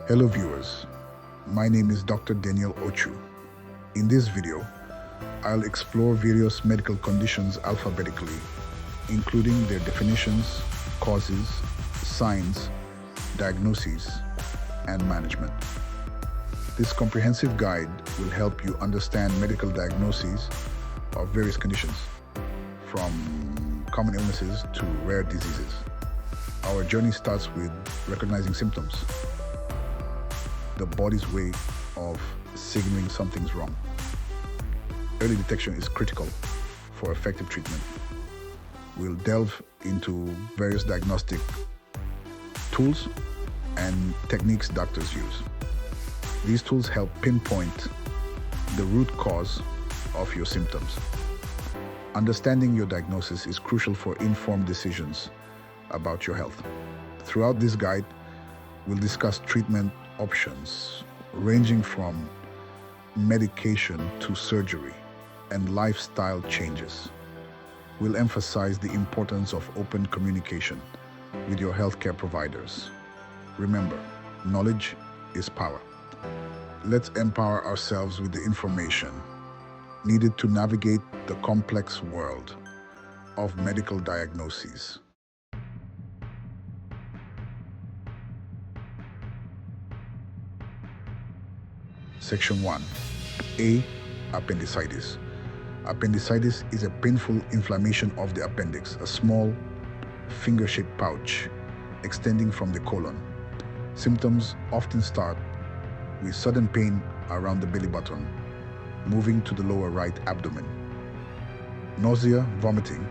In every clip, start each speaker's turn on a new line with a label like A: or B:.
A: Hello viewers, my name is Dr. Daniel Ochu. In this video, I'll explore various medical conditions alphabetically, including their definitions, causes, signs, diagnoses, and management. This comprehensive guide will help you understand medical diagnoses of various conditions, from common illnesses to rare diseases. Our journey starts with recognizing symptoms, the body's way of signaling something's wrong. Early detection is critical for effective treatment. We'll delve into various diagnostic tools and techniques doctors use. These tools help pinpoint the root cause of your symptoms. Understanding your diagnosis is crucial for informed decisions about your health. Throughout this guide, we'll discuss treatment options ranging from medication to surgery and lifestyle changes. We'll emphasize the importance of open communication with your healthcare providers. Remember, knowledge is power. Let's empower ourselves with the information needed to navigate the complex world of medical diagnoses. Section 1. A. Appendicitis. Appendicitis is a painful inflammation of the appendix, a small finger-shaped pouch extending from the colon. Symptoms often start with sudden pain around the belly button, moving to the lower right abdomen. Nausea, vomiting,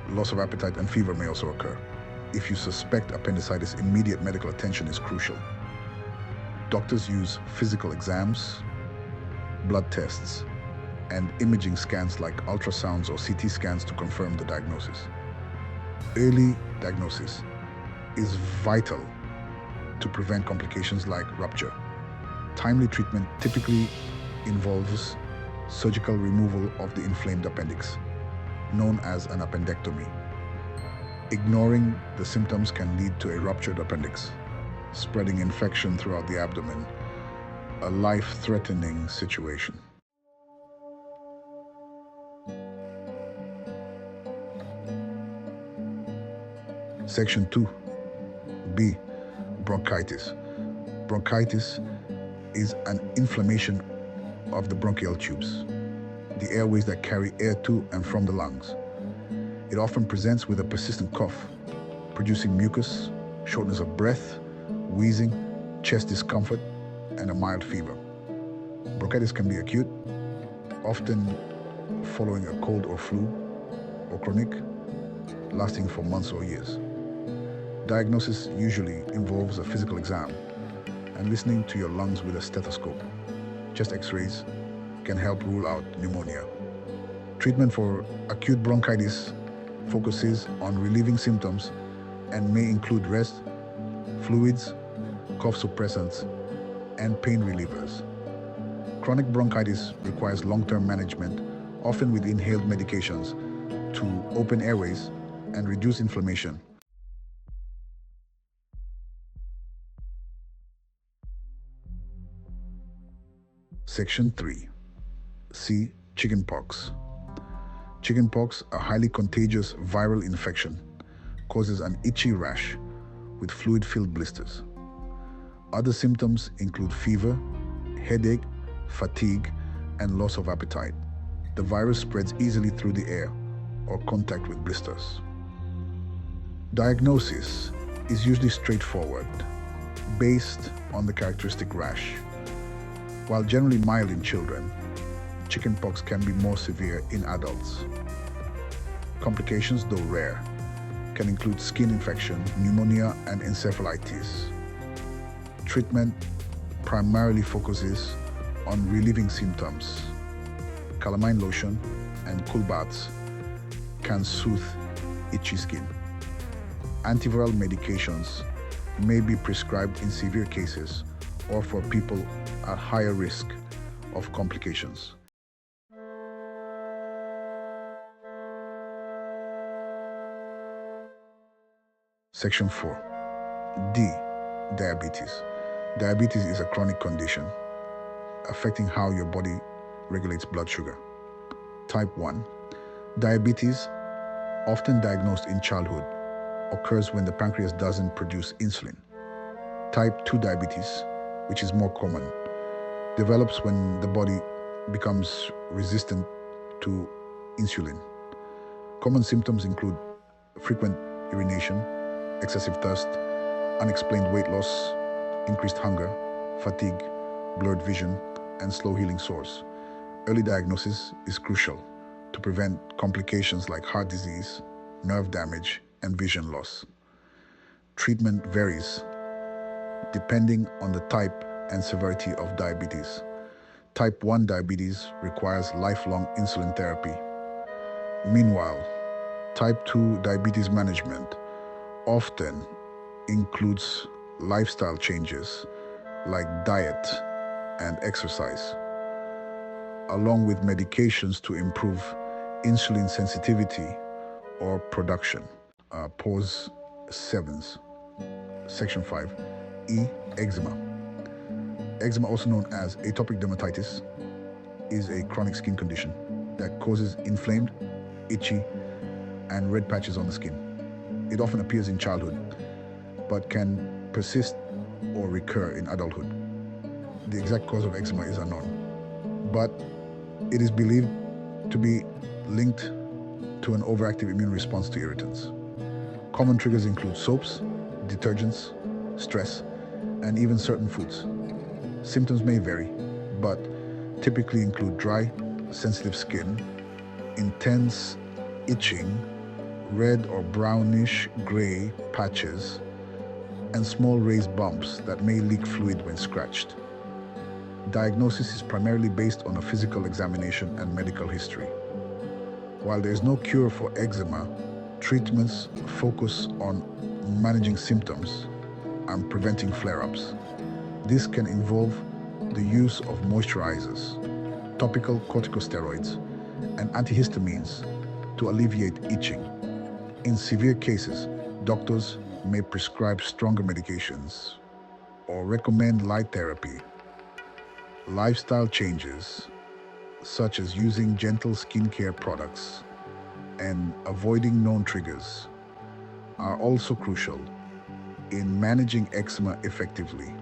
A: loss of appetite, and fever may also occur. If you suspect appendicitis, immediate medical attention is crucial. Doctors use physical exams, blood tests, and imaging scans like ultrasounds or CT scans to confirm the diagnosis. Early diagnosis is vital to prevent complications like rupture. Timely treatment typically involves surgical removal of the inflamed appendix, known as an appendectomy. Ignoring the symptoms can lead to a ruptured appendix, spreading infection throughout the abdomen, a life-threatening situation. Section 2. B. Bronchitis. Bronchitis is an inflammation of the bronchial tubes, the airways that carry air to and from the lungs. It often presents with a persistent cough, producing mucus, shortness of breath, wheezing, chest discomfort, and a mild fever. Bronchitis can be acute, often following a cold or flu, or chronic, lasting for months or years. Diagnosis usually involves a physical exam and listening to your lungs with a stethoscope. Chest x-rays can help rule out pneumonia. Treatment for acute bronchitis focuses on relieving symptoms and may include rest, fluids, cough suppressants, and pain relievers. Chronic bronchitis requires long-term management, often with inhaled medications, to open airways and reduce inflammation. Section 3. C. Chickenpox. Chickenpox, a highly contagious viral infection, causes an itchy rash with fluid-filled blisters. Other symptoms include fever, headache, fatigue, and loss of appetite. The virus spreads easily through the air or contact with blisters. Diagnosis is usually straightforward, based on the characteristic rash. While generally mild in children, chickenpox can be more severe in adults. Complications, though rare, can include skin infection, pneumonia, and encephalitis. Treatment primarily focuses on relieving symptoms. Calamine lotion and cool baths can soothe itchy skin. Antiviral medications may be prescribed in severe cases or for people at higher risk of complications. Section 4. D. Diabetes. Diabetes is a chronic condition affecting how your body regulates blood sugar. Type 1. Diabetes, often diagnosed in childhood, occurs when the pancreas doesn't produce insulin. Type 2 diabetes, which is more common, develops when the body becomes resistant to insulin. Common symptoms include frequent urination, excessive thirst, unexplained weight loss, increased hunger, fatigue, blurred vision, and slow healing sores. Early diagnosis is crucial to prevent complications like heart disease, nerve damage, and vision loss. Treatment varies depending on the type and severity of diabetes. Type 1 diabetes requires lifelong insulin therapy. Meanwhile, type 2 diabetes management often includes lifestyle changes like diet and exercise, along with medications to improve insulin sensitivity or production. Pause 7s. Section 5. E. Eczema. Eczema, also known as atopic dermatitis, is a chronic skin condition that causes inflamed, itchy, and red patches on the skin. It often appears in childhood, but can persist or recur in adulthood. The exact cause of eczema is unknown, but it is believed to be linked to an overactive immune response to irritants. Common triggers include soaps, detergents, stress, and even certain foods. Symptoms may vary, but typically include dry, sensitive skin, intense itching, red or brownish gray patches, and small raised bumps that may leak fluid when scratched. Diagnosis is primarily based on a physical examination and medical history. While there is no cure for eczema, treatments focus on managing symptoms and preventing flare-ups. This can involve the use of moisturizers, topical corticosteroids, and antihistamines to alleviate itching. In severe cases, doctors may prescribe stronger medications or recommend light therapy. Lifestyle changes, such as using gentle skincare products and avoiding known triggers, are also crucial in managing eczema effectively.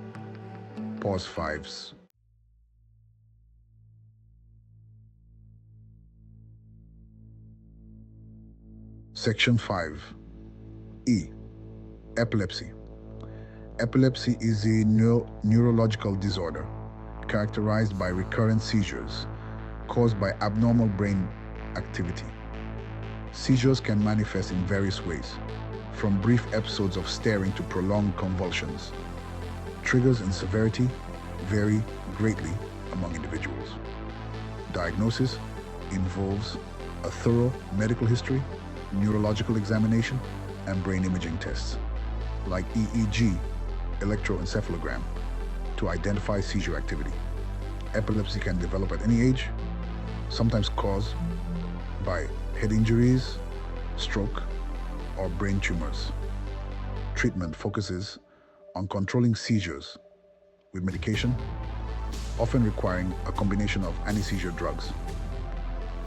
A: Pause 5s. Section 5. E. Epilepsy. Epilepsy is a neurological disorder characterized by recurrent seizures caused by abnormal brain activity. Seizures can manifest in various ways, from brief episodes of staring to prolonged convulsions. Triggers and severity vary greatly among individuals. Diagnosis involves a thorough medical history, neurological examination, and brain imaging tests, like EEG, electroencephalogram, to identify seizure activity. Epilepsy can develop at any age, sometimes caused by head injuries, stroke, or brain tumors. Treatment focuses on controlling seizures with medication, often requiring a combination of anti-seizure drugs.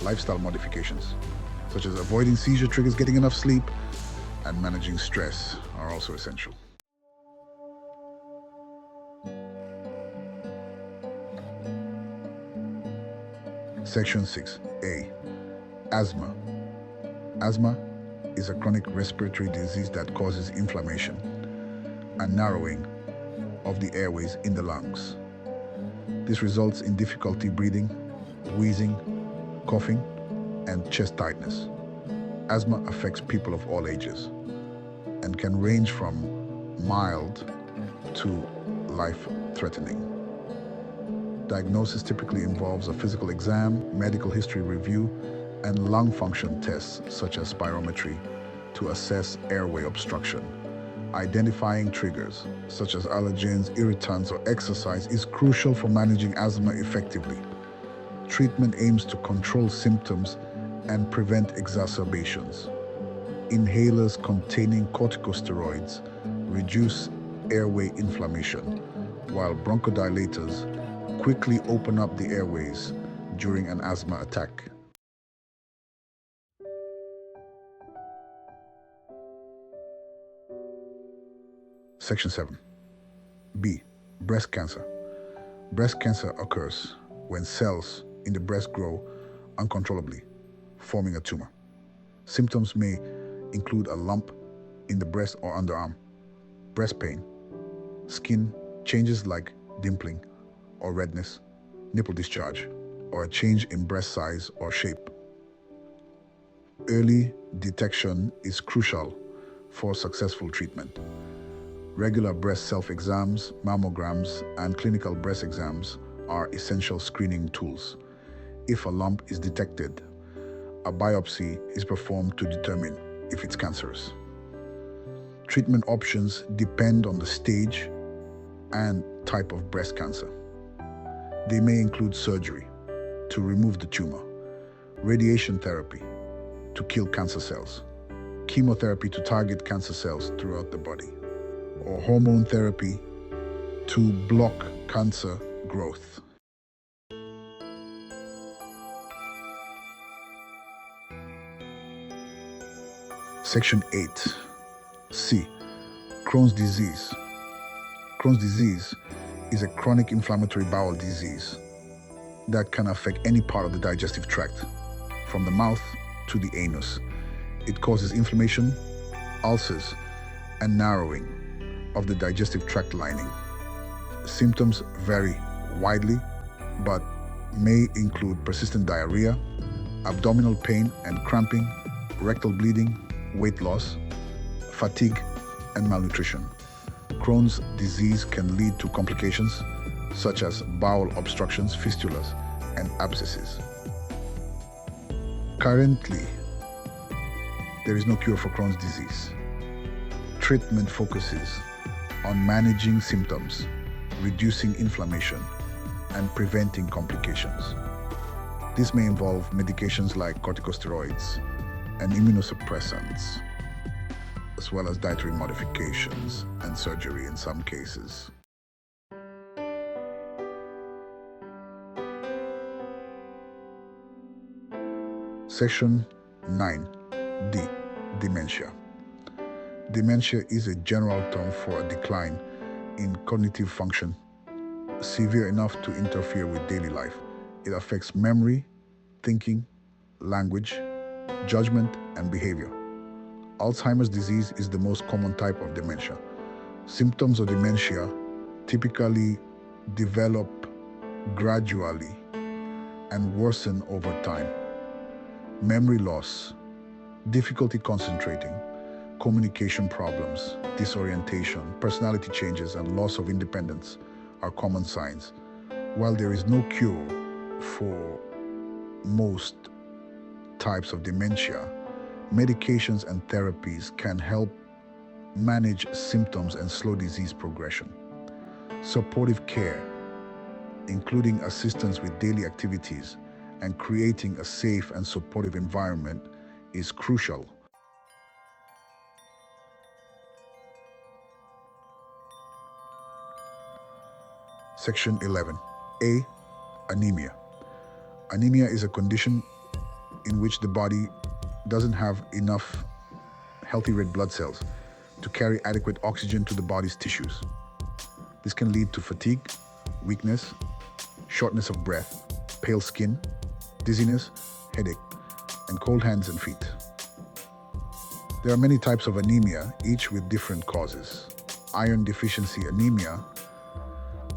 A: Lifestyle modifications, such as avoiding seizure triggers, getting enough sleep, and managing stress, are also essential. Section 6A. Asthma. Asthma is a chronic respiratory disease that causes inflammation and narrowing of the airways in the lungs. This results in difficulty breathing, wheezing, coughing, and chest tightness. Asthma affects people of all ages and can range from mild to life-threatening. Diagnosis typically involves a physical exam, medical history review, and lung function tests such as spirometry to assess airway obstruction. Identifying triggers such as allergens, irritants, or exercise is crucial for managing asthma effectively. Treatment aims to control symptoms and prevent exacerbations. Inhalers containing corticosteroids reduce airway inflammation, while bronchodilators quickly open up the airways during an asthma attack. Section 7. B. Breast cancer. Breast cancer occurs when cells in the breast grow uncontrollably, forming a tumor. Symptoms may include a lump in the breast or underarm, breast pain, skin changes like dimpling or redness, nipple discharge, or a change in breast size or shape. Early detection is crucial for successful treatment. Regular breast self-exams, mammograms, and clinical breast exams are essential screening tools. If a lump is detected, a biopsy is performed to determine if it's cancerous. Treatment options depend on the stage and type of breast cancer. They may include surgery to remove the tumor, radiation therapy to kill cancer cells, chemotherapy to target cancer cells throughout the body, or hormone therapy to block cancer growth. Section 8. C. Crohn's disease. Crohn's disease is a chronic inflammatory bowel disease that can affect any part of the digestive tract, from the mouth to the anus. It causes inflammation, ulcers, and narrowing of the digestive tract lining. Symptoms vary widely, but may include persistent diarrhea, abdominal pain and cramping, rectal bleeding, weight loss, fatigue, and malnutrition. Crohn's disease can lead to complications such as bowel obstructions, fistulas, and abscesses. Currently, there is no cure for Crohn's disease. Treatment focuses on managing symptoms, reducing inflammation, and preventing complications. This may involve medications like corticosteroids and immunosuppressants, as well as dietary modifications and surgery in some cases. Section 9. D. Dementia. Dementia is a general term for a decline in cognitive function, severe enough to interfere with daily life. It affects memory, thinking, language, judgment, and behavior. Alzheimer's disease is the most common type of dementia. Symptoms of dementia typically develop gradually and worsen over time. Memory loss, difficulty concentrating, communication problems, disorientation, personality changes, and loss of independence are common signs. While there is no cure for most types of dementia, medications and therapies can help manage symptoms and slow disease progression. Supportive care, including assistance with daily activities and creating a safe and supportive environment, is crucial. Section 11. A. Anemia. Anemia is a condition in which the body doesn't have enough healthy red blood cells to carry adequate oxygen to the body's tissues. This can lead to fatigue, weakness, shortness of breath, pale skin, dizziness, headache, and cold hands and feet. There are many types of anemia, each with different causes. Iron deficiency anemia,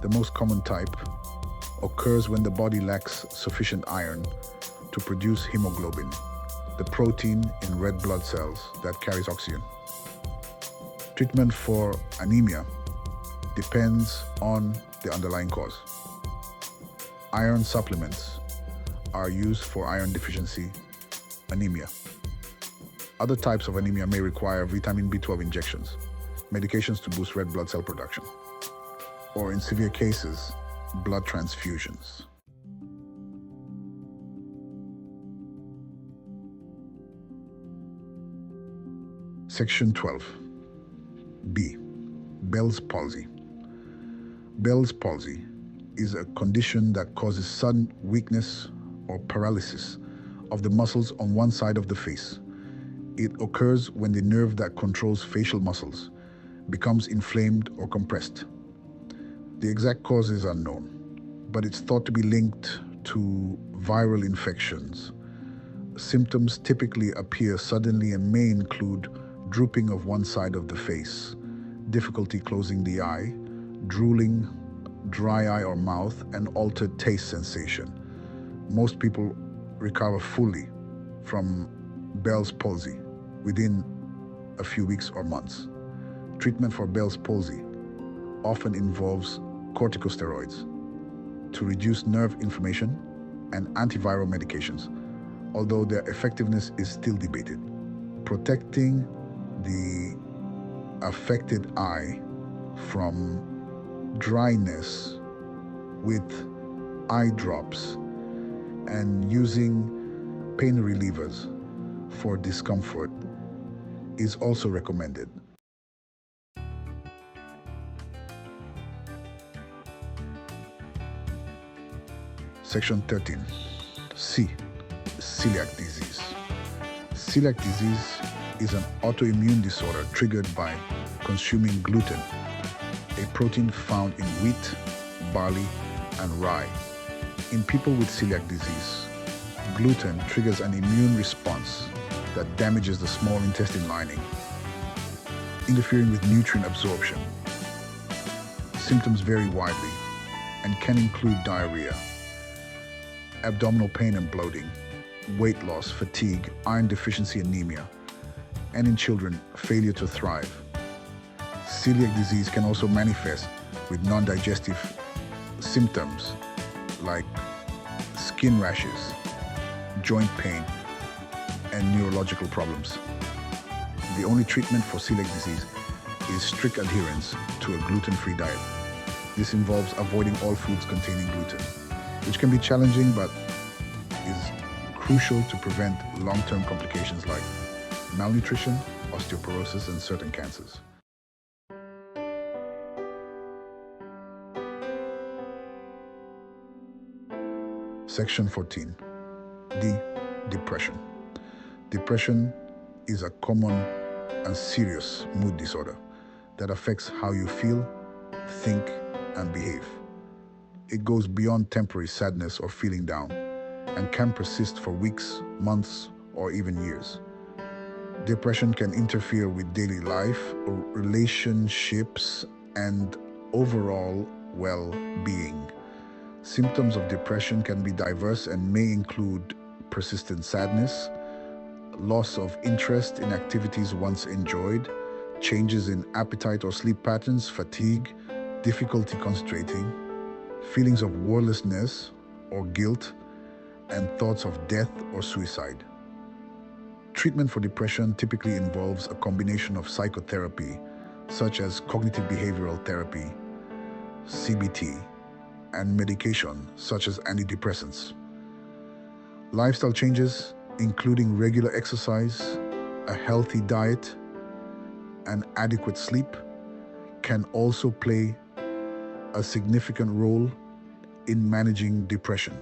A: the most common type, occurs when the body lacks sufficient iron to produce hemoglobin, the protein in red blood cells that carries oxygen. Treatment for anemia depends on the underlying cause. Iron supplements are used for iron deficiency anemia. Other types of anemia may require vitamin B12 injections, medications to boost red blood cell production, or in severe cases, blood transfusions. Section 12. B. Bell's palsy. Bell's palsy is a condition that causes sudden weakness or paralysis of the muscles on one side of the face. It occurs when the nerve that controls facial muscles becomes inflamed or compressed. The exact cause is unknown, but it's thought to be linked to viral infections. Symptoms typically appear suddenly and may include drooping of one side of the face, difficulty closing the eye, drooling, dry eye or mouth, and altered taste sensation. Most people recover fully from Bell's palsy within a few weeks or months. Treatment for Bell's palsy often involves corticosteroids to reduce nerve inflammation and antiviral medications, although their effectiveness is still debated. Protecting the affected eye from dryness with eye drops and using pain relievers for discomfort is also recommended. Section 13. C. Celiac disease. Celiac disease is an autoimmune disorder triggered by consuming gluten, a protein found in wheat, barley, and rye. In people with celiac disease, gluten triggers an immune response that damages the small intestine lining, interfering with nutrient absorption. Symptoms vary widely and can include diarrhea, abdominal pain and bloating, weight loss, fatigue, iron deficiency anemia, and in children, failure to thrive. Celiac disease can also manifest with non-digestive symptoms like skin rashes, joint pain, and neurological problems. The only treatment for celiac disease is strict adherence to a gluten-free diet. This involves avoiding all foods containing gluten, which can be challenging but is crucial to prevent long-term complications like malnutrition, osteoporosis, and certain cancers. Section 14. D. Depression. Depression is a common and serious mood disorder that affects how you feel, think, and behave. It goes beyond temporary sadness or feeling down and can persist for weeks, months, or even years. Depression can interfere with daily life, relationships, and overall well-being. Symptoms of depression can be diverse and may include persistent sadness, loss of interest in activities once enjoyed, changes in appetite or sleep patterns, fatigue, difficulty concentrating, feelings of worthlessness or guilt, and thoughts of death or suicide. Treatment for depression typically involves a combination of psychotherapy, such as cognitive behavioral therapy, CBT, and medication, such as antidepressants. Lifestyle changes, including regular exercise, a healthy diet, and adequate sleep, can also play a significant role in managing depression.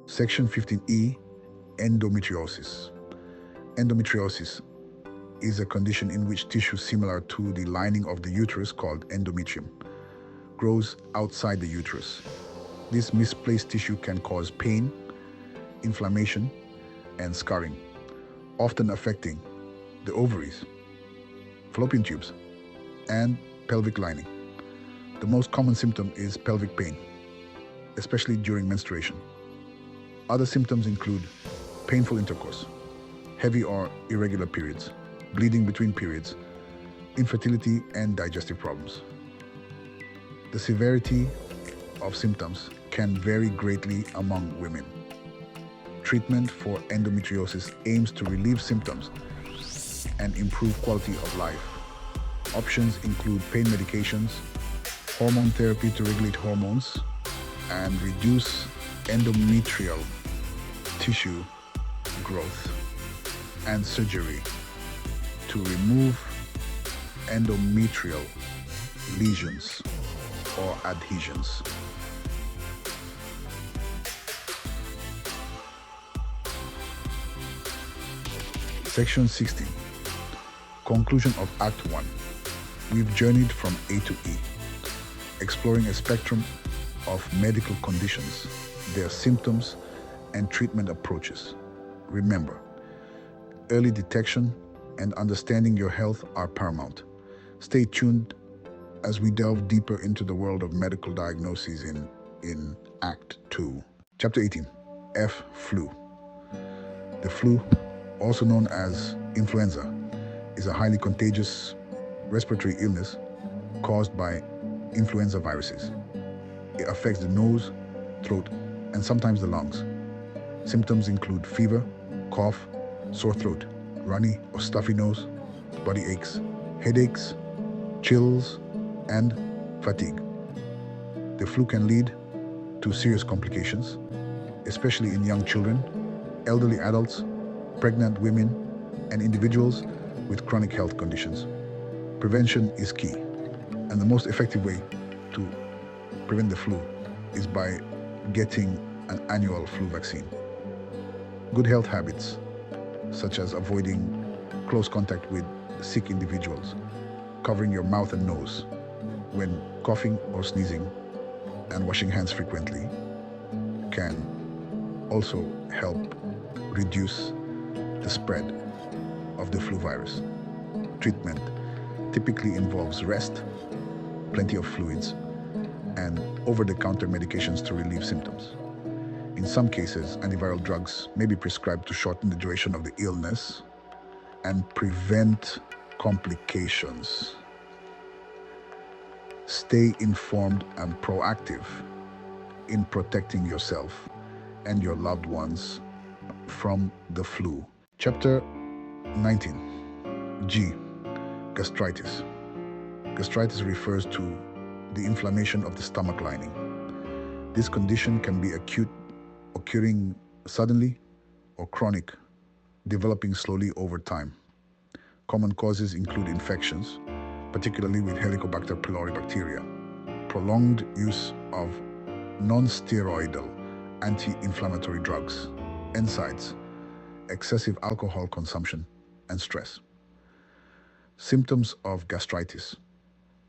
A: Section 15E, endometriosis. Endometriosis is a condition in which tissue similar to the lining of the uterus, called endometrium, grows outside the uterus. This misplaced tissue can cause pain, inflammation, and scarring, often affecting the ovaries, fallopian tubes, and pelvic lining. The most common symptom is pelvic pain, especially during menstruation. Other symptoms include painful intercourse, heavy or irregular periods, bleeding between periods, infertility, and digestive problems. The severity of symptoms can vary greatly among women. Treatment for endometriosis aims to relieve symptoms and improve quality of life. Options include pain medications, hormone therapy to regulate hormones, and reduce endometrial tissue growth. and surgery to remove endometrial lesions or adhesions. Section 16. Conclusion of Act 1. We've journeyed from A to E, exploring a spectrum of medical conditions, their symptoms, and treatment approaches. Remember, early detection and understanding your health are paramount. Stay tuned as we delve deeper into the world of medical diagnoses in Act 2. Chapter 18. F. Flu. The flu, also known as influenza, is a highly contagious respiratory illness caused by influenza viruses. It affects the nose, throat, and sometimes the lungs. Symptoms include fever, cough, sore throat, runny or stuffy nose, body aches, headaches, chills, and fatigue. The flu can lead to serious complications, especially in young children, elderly adults, pregnant women, and individuals with chronic health conditions. Prevention is key, and the most effective way to prevent the flu is by getting an annual flu vaccine. Good health habits, such as avoiding close contact with sick individuals, covering your mouth and nose when coughing or sneezing, and washing hands frequently, can also help reduce the spread of the flu virus. Treatment typically involves rest, plenty of fluids, and over-the-counter medications to relieve symptoms. In some cases, antiviral drugs may be prescribed to shorten the duration of the illness and prevent complications. Stay informed and proactive in protecting yourself and your loved ones from the flu. Chapter 19. G. Gastritis. Gastritis refers to the inflammation of the stomach lining. This condition can be acute, occurring suddenly, or chronic, developing slowly over time. Common causes include infections, particularly with Helicobacter pylori bacteria, prolonged use of non-steroidal anti-inflammatory drugs, NSAIDs, excessive alcohol consumption, and stress. Symptoms of gastritis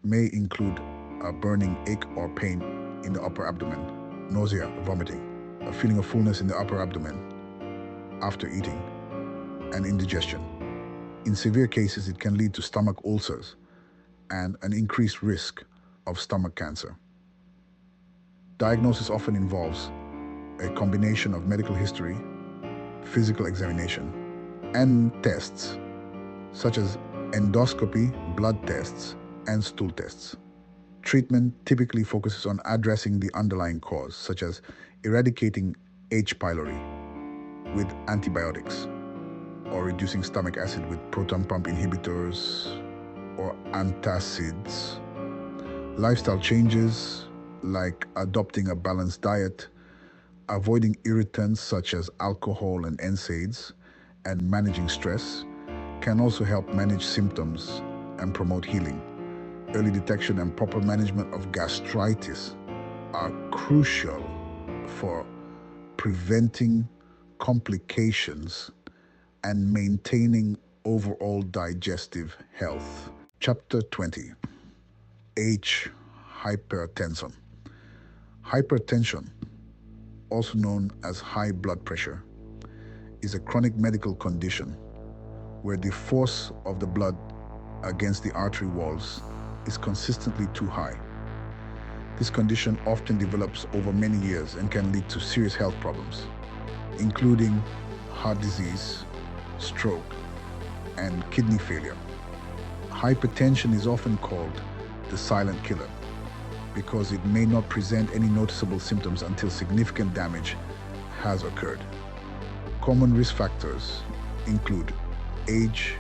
A: may include a burning ache or pain in the upper abdomen, nausea, vomiting, a feeling of fullness in the upper abdomen after eating, and indigestion. In severe cases, it can lead to stomach ulcers and an increased risk of stomach cancer. Diagnosis often involves a combination of medical history, physical examination, and tests, such as endoscopy, blood tests, and stool tests. Treatment typically focuses on addressing the underlying cause, such as eradicating H. pylori with antibiotics, or reducing stomach acid with proton pump inhibitors or antacids. Lifestyle changes like adopting a balanced diet, avoiding irritants such as alcohol and NSAIDs, and managing stress can also help manage symptoms and promote healing. Early detection and proper management of gastritis are crucial for preventing complications and maintaining overall digestive health. Chapter 20. H. Hypertension. Hypertension, also known as high blood pressure, is a chronic medical condition where the force of the blood against the artery walls is consistently too high. This condition often develops over many years and can lead to serious health problems, including heart disease, stroke, and kidney failure. Hypertension is often called the silent killer because it may not present any noticeable symptoms until significant damage has occurred. Common risk factors include age,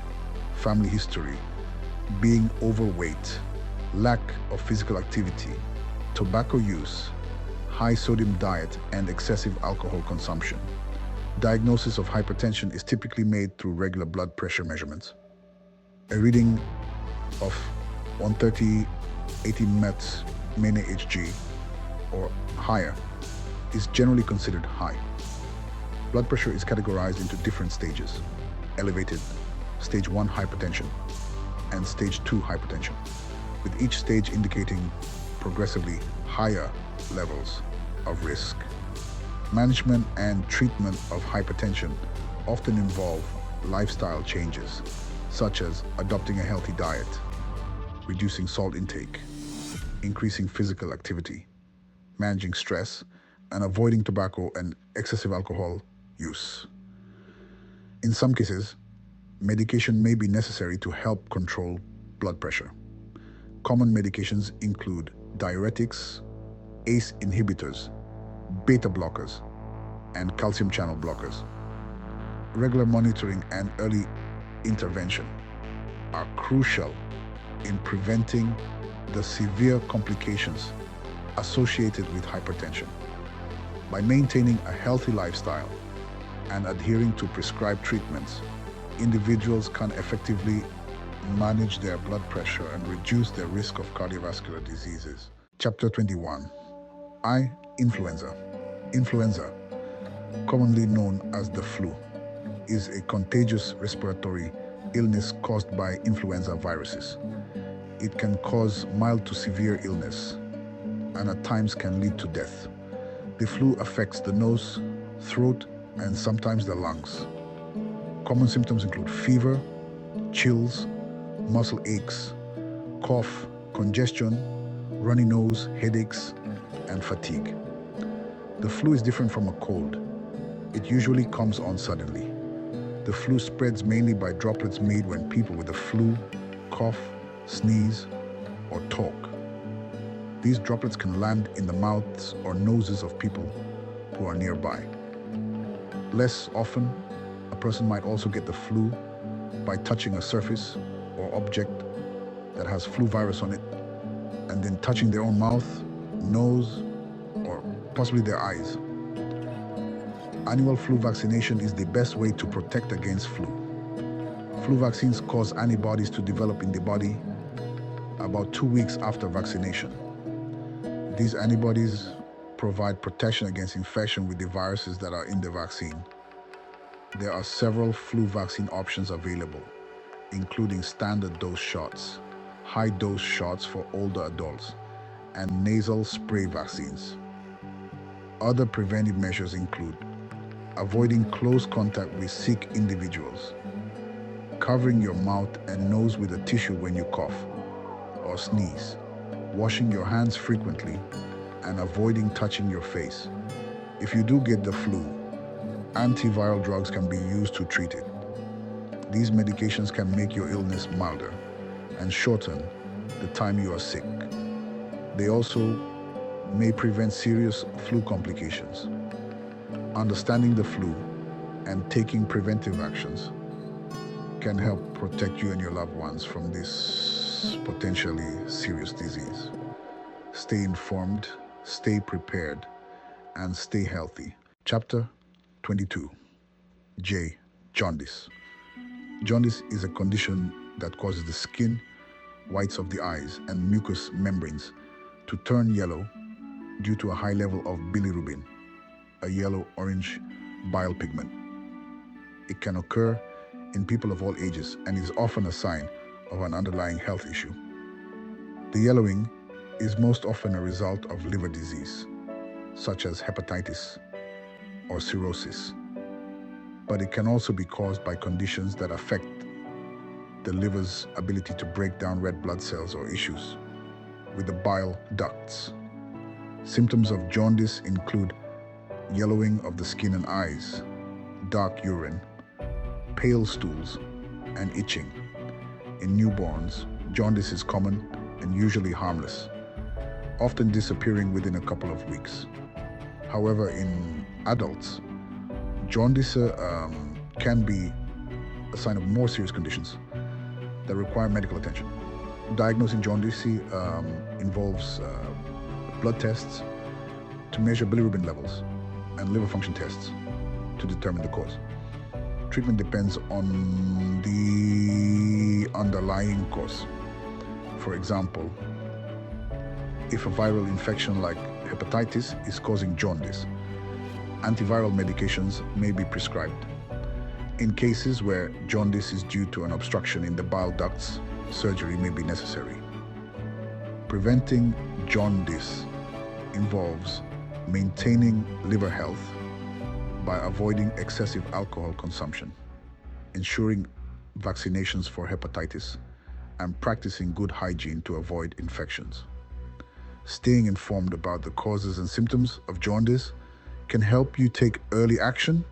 A: family history, being overweight, lack of physical activity, tobacco use, high sodium diet, and excessive alcohol consumption. Diagnosis of hypertension is typically made through regular blood pressure measurements. A reading of 130 80 mets min Hg or higher is generally considered high. Blood pressure is categorized into different stages: elevated, stage 1 hypertension, and stage 2 hypertension, with each stage indicating progressively higher levels of risk. Management and treatment of hypertension often involve lifestyle changes, such as adopting a healthy diet, reducing salt intake, increasing physical activity, managing stress, and avoiding tobacco and excessive alcohol use. In some cases, medication may be necessary to help control blood pressure. Common medications include diuretics, ACE inhibitors, beta blockers, and calcium channel blockers. Regular monitoring and early intervention are crucial in preventing the severe complications associated with hypertension. By maintaining a healthy lifestyle and adhering to prescribed treatments, individuals can effectively manage their blood pressure and reduce their risk of cardiovascular diseases. Chapter 21. I. Influenza. Influenza, commonly known as the flu, is a contagious respiratory illness caused by influenza viruses. It can cause mild to severe illness and at times can lead to death. The flu affects the nose, throat, and sometimes the lungs. Common symptoms include fever, chills, muscle aches, cough, congestion, runny nose, headaches, and fatigue. The flu is different from a cold. It usually comes on suddenly. The flu spreads mainly by droplets made when people with the flu cough, sneeze, or talk. These droplets can land in the mouths or noses of people who are nearby. Less often, a person might also get the flu by touching a surface or object that has flu virus on it, and then touching their own mouth, nose, or possibly their eyes. Annual flu vaccination is the best way to protect against flu. Flu vaccines cause antibodies to develop in the body about 2 weeks after vaccination. These antibodies provide protection against infection with the viruses that are in the vaccine. There are several flu vaccine options available, including standard dose shots, high dose shots for older adults, and nasal spray vaccines. Other preventive measures include avoiding close contact with sick individuals, covering your mouth and nose with a tissue when you cough or sneeze, washing your hands frequently, and avoiding touching your face. If you do get the flu, antiviral drugs can be used to treat it. These medications can make your illness milder and shorten the time you are sick. They also may prevent serious flu complications. Understanding the flu and taking preventive actions can help protect you and your loved ones from this potentially serious disease. Stay informed, stay prepared, and stay healthy. Chapter 22. J. Jaundice. Jaundice is a condition that causes the skin, whites of the eyes, and mucous membranes to turn yellow due to a high level of bilirubin, a yellow-orange bile pigment. It can occur in people of all ages and is often a sign of an underlying health issue. The yellowing is most often a result of liver disease, such as hepatitis or cirrhosis, but it can also be caused by conditions that affect the liver's ability to break down red blood cells or issues with the bile ducts. Symptoms of jaundice include yellowing of the skin and eyes, dark urine, pale stools, and itching. In newborns, jaundice is common and usually harmless, often disappearing within a couple of weeks. However, in adults, jaundice can be a sign of more serious conditions that require medical attention. Diagnosing jaundice involves blood tests to measure bilirubin levels and liver function tests. to determine the cause. Treatment depends on the underlying cause. For example, if a viral infection like hepatitis is causing jaundice, antiviral medications may be prescribed. In cases where jaundice is due to an obstruction in the bile ducts, surgery may be necessary. Preventing jaundice involves maintaining liver health by avoiding excessive alcohol consumption, ensuring vaccinations for hepatitis, and practicing good hygiene to avoid infections. Staying informed about the causes and symptoms of jaundice can help you take early action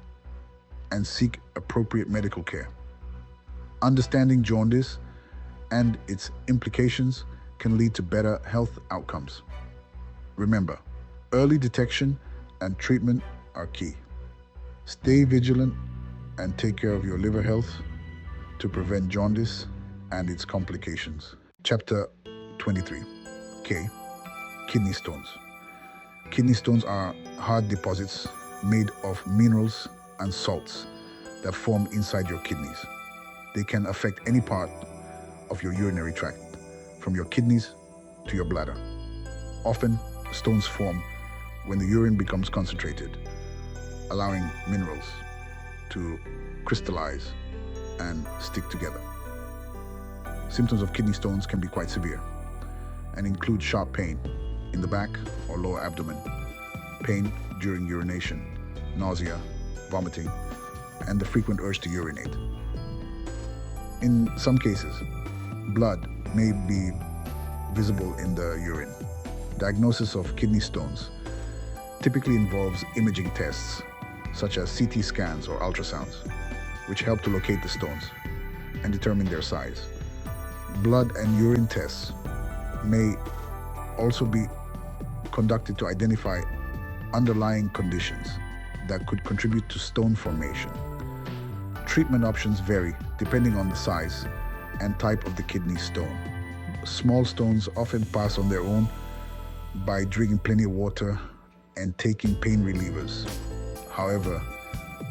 A: and seek appropriate medical care. Understanding jaundice and its implications can lead to better health outcomes. Remember, early detection and treatment are key. Stay vigilant and take care of your liver health to prevent jaundice and its complications. Chapter 23. K. Kidney stones. Kidney stones are hard deposits made of minerals and salts that form inside your kidneys. They can affect any part of your urinary tract, from your kidneys to your bladder. Often, stones form when the urine becomes concentrated, allowing minerals to crystallize and stick together. Symptoms of kidney stones can be quite severe and include sharp pain in the back or lower abdomen, pain during urination, nausea, vomiting, and the frequent urge to urinate. In some cases, blood may be visible in the urine. Diagnosis of kidney stones typically involves imaging tests such as CT scans or ultrasounds, which help to locate the stones and determine their size. Blood and urine tests may also be conducted to identify underlying conditions that could contribute to stone formation. Treatment options vary depending on the size and type of the kidney stone. Small stones often pass on their own by drinking plenty of water and taking pain relievers. However,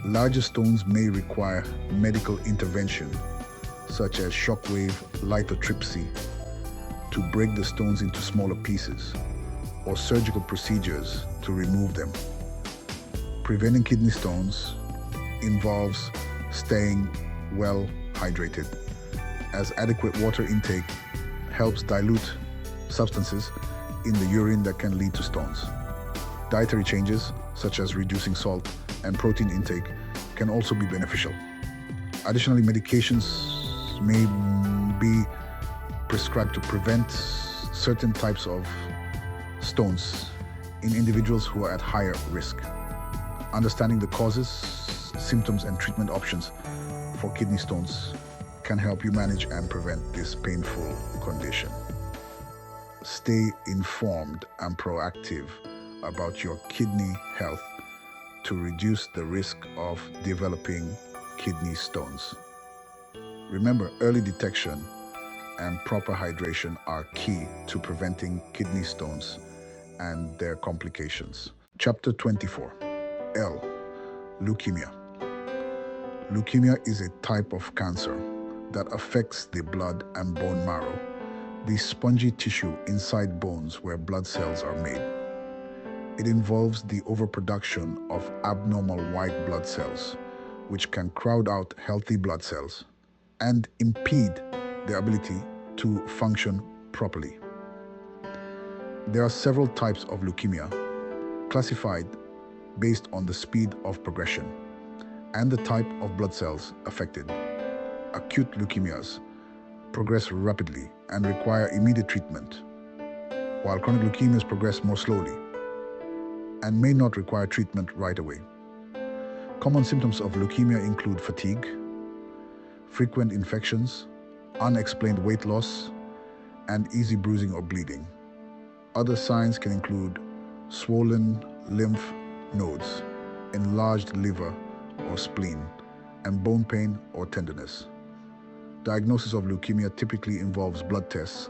A: larger stones may require medical intervention, such as shockwave lithotripsy, to break the stones into smaller pieces, or surgical procedures to remove them. Preventing kidney stones involves staying well hydrated, as adequate water intake helps dilute substances in the urine that can lead to stones. Dietary changes, such as reducing salt and protein intake, can also be beneficial. Additionally, medications may be prescribed to prevent certain types of stones in individuals who are at higher risk. Understanding the causes, symptoms, and treatment options for kidney stones can help you manage and prevent this painful condition. Stay informed and proactive about your kidney health to reduce the risk of developing kidney stones. Remember, early detection and proper hydration are key to preventing kidney stones and their complications. Chapter 24. L. Leukemia. Leukemia is a type of cancer that affects the blood and bone marrow, the spongy tissue inside bones where blood cells are made. It involves the overproduction of abnormal white blood cells, which can crowd out healthy blood cells and impede their ability to function properly. There are several types of leukemia, classified based on the speed of progression and the type of blood cells affected. Acute leukemias progress rapidly and require immediate treatment, while chronic leukemias progress more slowly and may not require treatment right away. Common symptoms of leukemia include fatigue, frequent infections, unexplained weight loss, and easy bruising or bleeding. Other signs can include swollen lymph nodes, enlarged liver or spleen, and bone pain or tenderness. Diagnosis of leukemia typically involves blood tests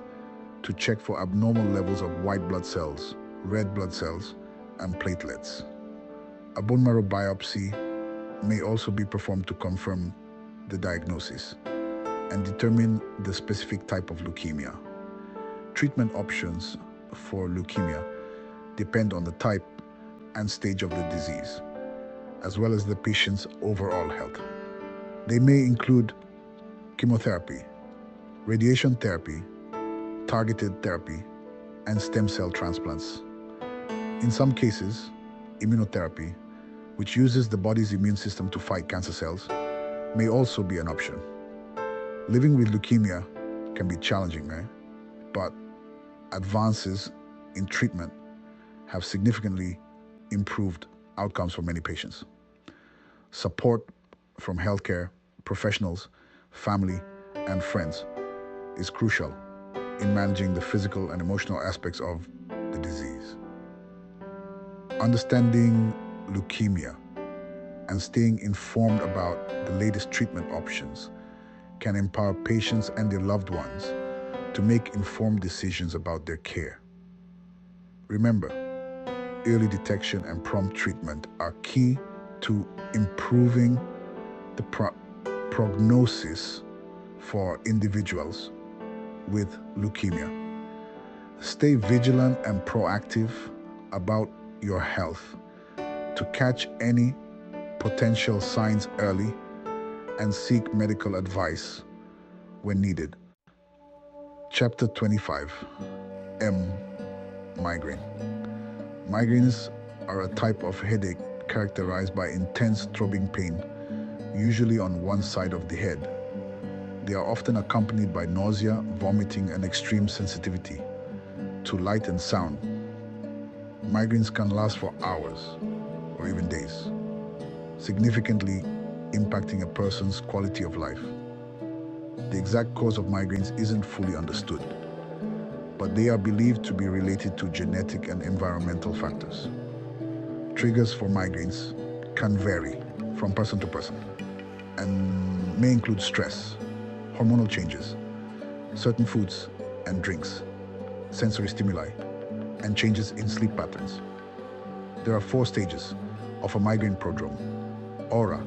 A: to check for abnormal levels of white blood cells, red blood cells, and platelets. A bone marrow biopsy may also be performed to confirm the diagnosis and determine the specific type of leukemia. Treatment options for leukemia depend on the type and stage of the disease, as well as the patient's overall health. They may include chemotherapy, radiation therapy, targeted therapy, and stem cell transplants. In some cases, immunotherapy, which uses the body's immune system to fight cancer cells, may also be an option. Living with leukemia can be challenging, right? But advances in treatment have significantly improved outcomes for many patients. Support from healthcare professionals, family, and friends is crucial in managing the physical and emotional aspects of the disease. Understanding leukemia and staying informed about the latest treatment options can empower patients and their loved ones to make informed decisions about their care. Remember, early detection and prompt treatment are key to improving the prognosis for individuals with leukemia. Stay vigilant and proactive about your health to catch any potential signs early and seek medical advice when needed. Chapter 25, M. Migraine. Migraines are a type of headache characterized by intense throbbing pain, usually on one side of the head. They are often accompanied by nausea, vomiting, and extreme sensitivity to light and sound. Migraines can last for hours or even days, significantly impacting a person's quality of life. The exact cause of migraines isn't fully understood, but they are believed to be related to genetic and environmental factors. Triggers for migraines can vary from person to person and may include stress, hormonal changes, certain foods and drinks, sensory stimuli, and changes in sleep patterns. There are 4 stages of a migraine prodrome: aura,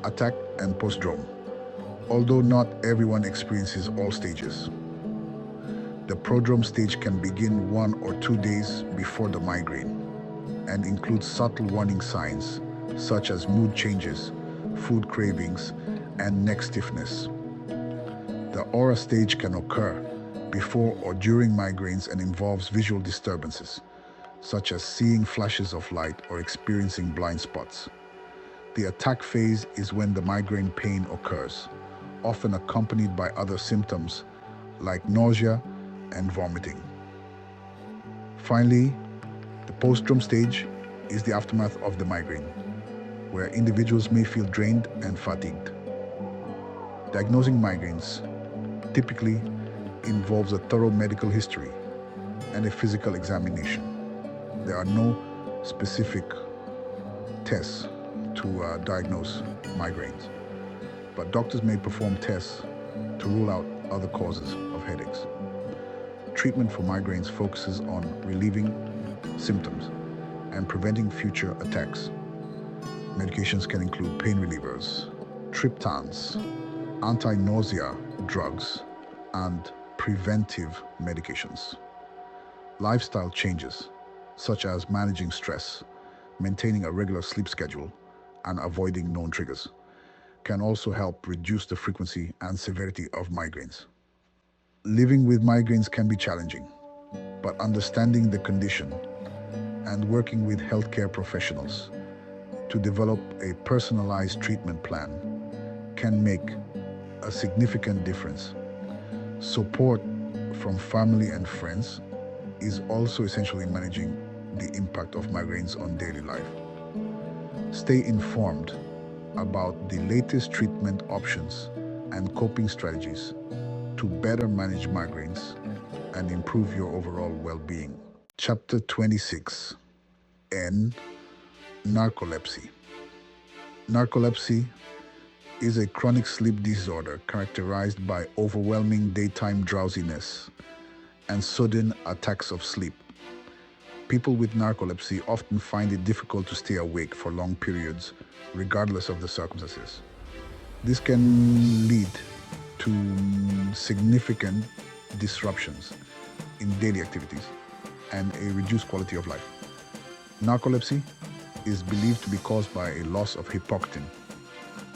A: attack, and postdrome, although not everyone experiences all stages. The prodrome stage can begin 1 or 2 days before the migraine and includes subtle warning signs such as mood changes, food cravings, and neck stiffness. The aura stage can occur before or during migraines and involves visual disturbances, such as seeing flashes of light or experiencing blind spots. The attack phase is when the migraine pain occurs, often accompanied by other symptoms like nausea and vomiting. Finally, the postdrome stage is the aftermath of the migraine, where individuals may feel drained and fatigued. Diagnosing migraines typically involves a thorough medical history and a physical examination. There are no specific tests to diagnose migraines, but doctors may perform tests to rule out other causes of headaches. Treatment for migraines focuses on relieving symptoms and preventing future attacks. Medications can include pain relievers, triptans, anti-nausea drugs, and preventive medications. Lifestyle changes, such as managing stress, maintaining a regular sleep schedule, and avoiding known triggers, can also help reduce the frequency and severity of migraines. Living with migraines can be challenging, but understanding the condition and working with healthcare professionals to develop a personalized treatment plan can make a significant difference. Support from family and friends is also essential in managing the impact of migraines on daily life. Stay informed about the latest treatment options and coping strategies to better manage migraines and improve your overall well-being. Chapter 26, N. Narcolepsy. Narcolepsy is a chronic sleep disorder characterized by overwhelming daytime drowsiness and sudden attacks of sleep. People with narcolepsy often find it difficult to stay awake for long periods, regardless of the circumstances. This can lead to significant disruptions in daily activities and a reduced quality of life. Narcolepsy is believed to be caused by a loss of hypoctin,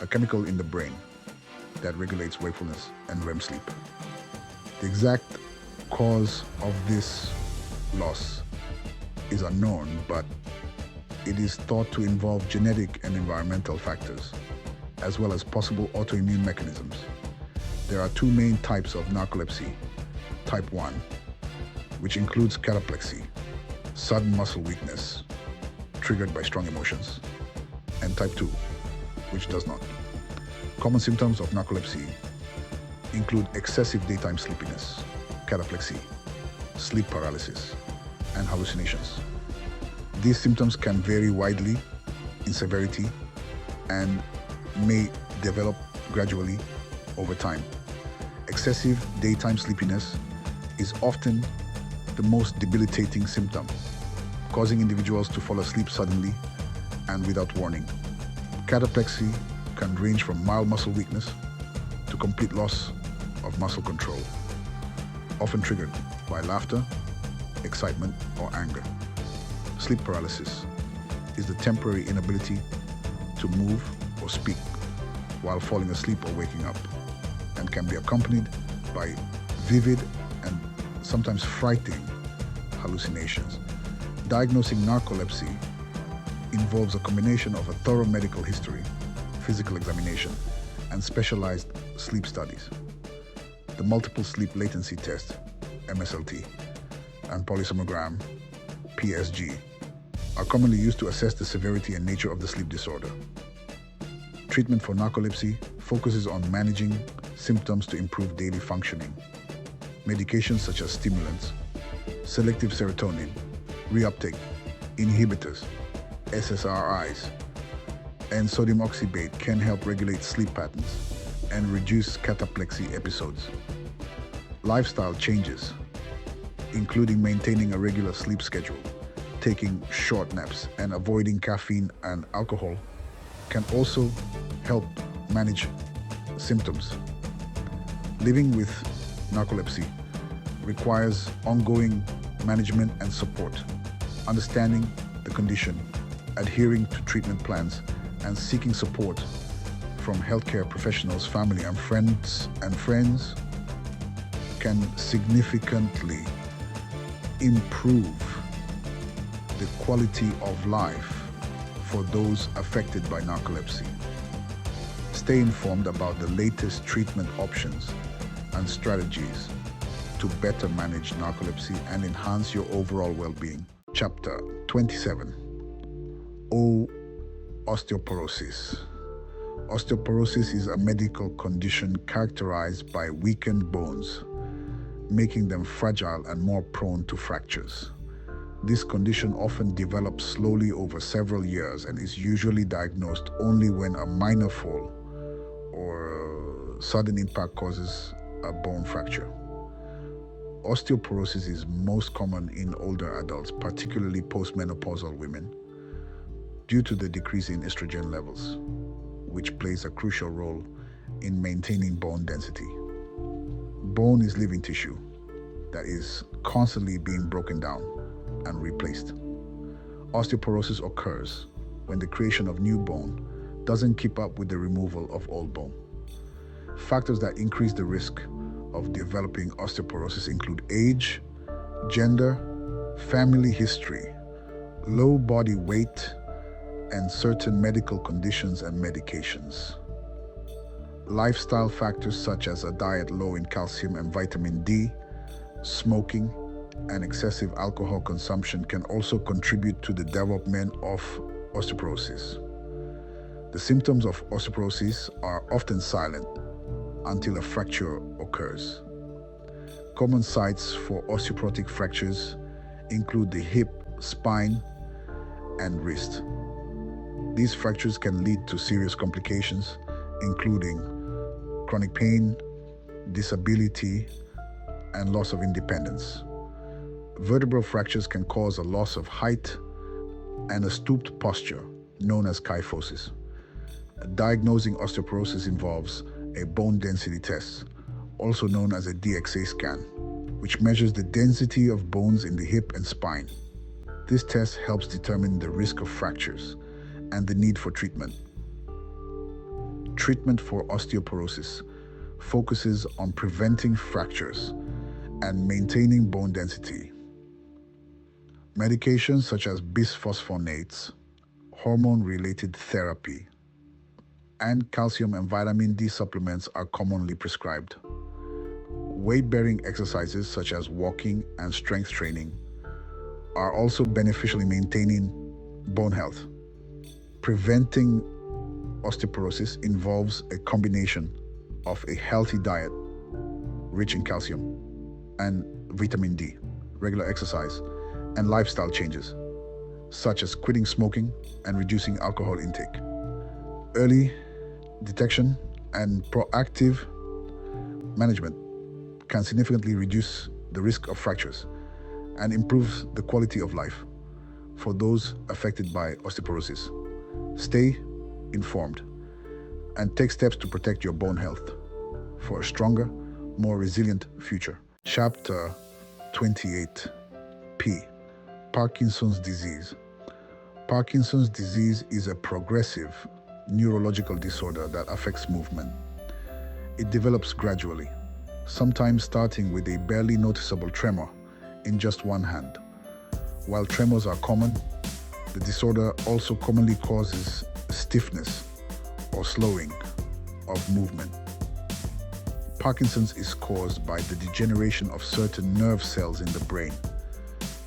A: a chemical in the brain that regulates wakefulness and REM sleep. The exact cause of this loss is unknown, but it is thought to involve genetic and environmental factors, as well as possible autoimmune mechanisms. There are two main types of narcolepsy. Type 1, which includes cataplexy, sudden muscle weakness triggered by strong emotions, and type 2, which does not. Common symptoms of narcolepsy include excessive daytime sleepiness, cataplexy, sleep paralysis, and hallucinations. These symptoms can vary widely in severity and may develop gradually over time. Excessive daytime sleepiness is often the most debilitating symptom, causing individuals to fall asleep suddenly and without warning. Cataplexy can range from mild muscle weakness to complete loss of muscle control, often triggered by laughter, excitement, or anger. Sleep paralysis is the temporary inability to move or speak while falling asleep or waking up, and can be accompanied by vivid and sometimes frightening hallucinations. Diagnosing narcolepsy involves a combination of a thorough medical history, physical examination, and specialized sleep studies. The multiple sleep latency test, MSLT, and polysomnogram, PSG, are commonly used to assess the severity and nature of the sleep disorder. Treatment for narcolepsy focuses on managing symptoms to improve daily functioning. Medications such as stimulants, selective serotonin, reuptake inhibitors, SSRIs, and sodium oxybate can help regulate sleep patterns and reduce cataplexy episodes. Lifestyle changes, including maintaining a regular sleep schedule, taking short naps, and avoiding caffeine and alcohol, can also help manage symptoms. Living with narcolepsy requires ongoing management and support. Understanding the condition, adhering to treatment plans, and seeking support from healthcare professionals, family, and friends can significantly improve the quality of life for those affected by narcolepsy. Stay informed about the latest treatment options and strategies to better manage narcolepsy and enhance your overall well-being. Chapter 27. Osteoporosis. Osteoporosis is a medical condition characterized by weakened bones, making them fragile and more prone to fractures. This condition often develops slowly over several years and is usually diagnosed only when a minor fall or sudden impact causes a bone fracture. Osteoporosis is most common in older adults, particularly postmenopausal women, due to the decrease in estrogen levels, which plays a crucial role in maintaining bone density. Bone is living tissue that is constantly being broken down and replaced. Osteoporosis occurs when the creation of new bone doesn't keep up with the removal of old bone. Factors that increase the risk of developing osteoporosis include age, gender, family history, low body weight, and certain medical conditions and medications. Lifestyle factors such as a diet low in calcium and vitamin D, smoking, and excessive alcohol consumption can also contribute to the development of osteoporosis. The symptoms of osteoporosis are often silent until a fracture occurs. Common sites for osteoporotic fractures include the hip, spine, and wrist. These fractures can lead to serious complications, including chronic pain, disability, and loss of independence. Vertebral fractures can cause a loss of height and a stooped posture, known as kyphosis. Diagnosing osteoporosis involves a bone density test, also known as a DXA scan, which measures the density of bones in the hip and spine. This test helps determine the risk of fractures and the need for treatment. Treatment for osteoporosis focuses on preventing fractures and maintaining bone density. Medications such as bisphosphonates, hormone-related therapy, and calcium and vitamin D supplements are commonly prescribed. Weight-bearing exercises such as walking and strength training are also beneficial in maintaining bone health. Preventing osteoporosis involves a combination of a healthy diet rich in calcium and vitamin D, regular exercise, and lifestyle changes, such as quitting smoking and reducing alcohol intake. Early detection and proactive management can significantly reduce the risk of fractures and improve the quality of life for those affected by osteoporosis. Stay informed and take steps to protect your bone health for a stronger, more resilient future. Chapter 28P. Parkinson's disease. Parkinson's disease is a progressive neurological disorder that affects movement. It develops gradually, sometimes starting with a barely noticeable tremor in just one hand. While tremors are common, the disorder also commonly causes stiffness or slowing of movement. Parkinson's is caused by the degeneration of certain nerve cells in the brain,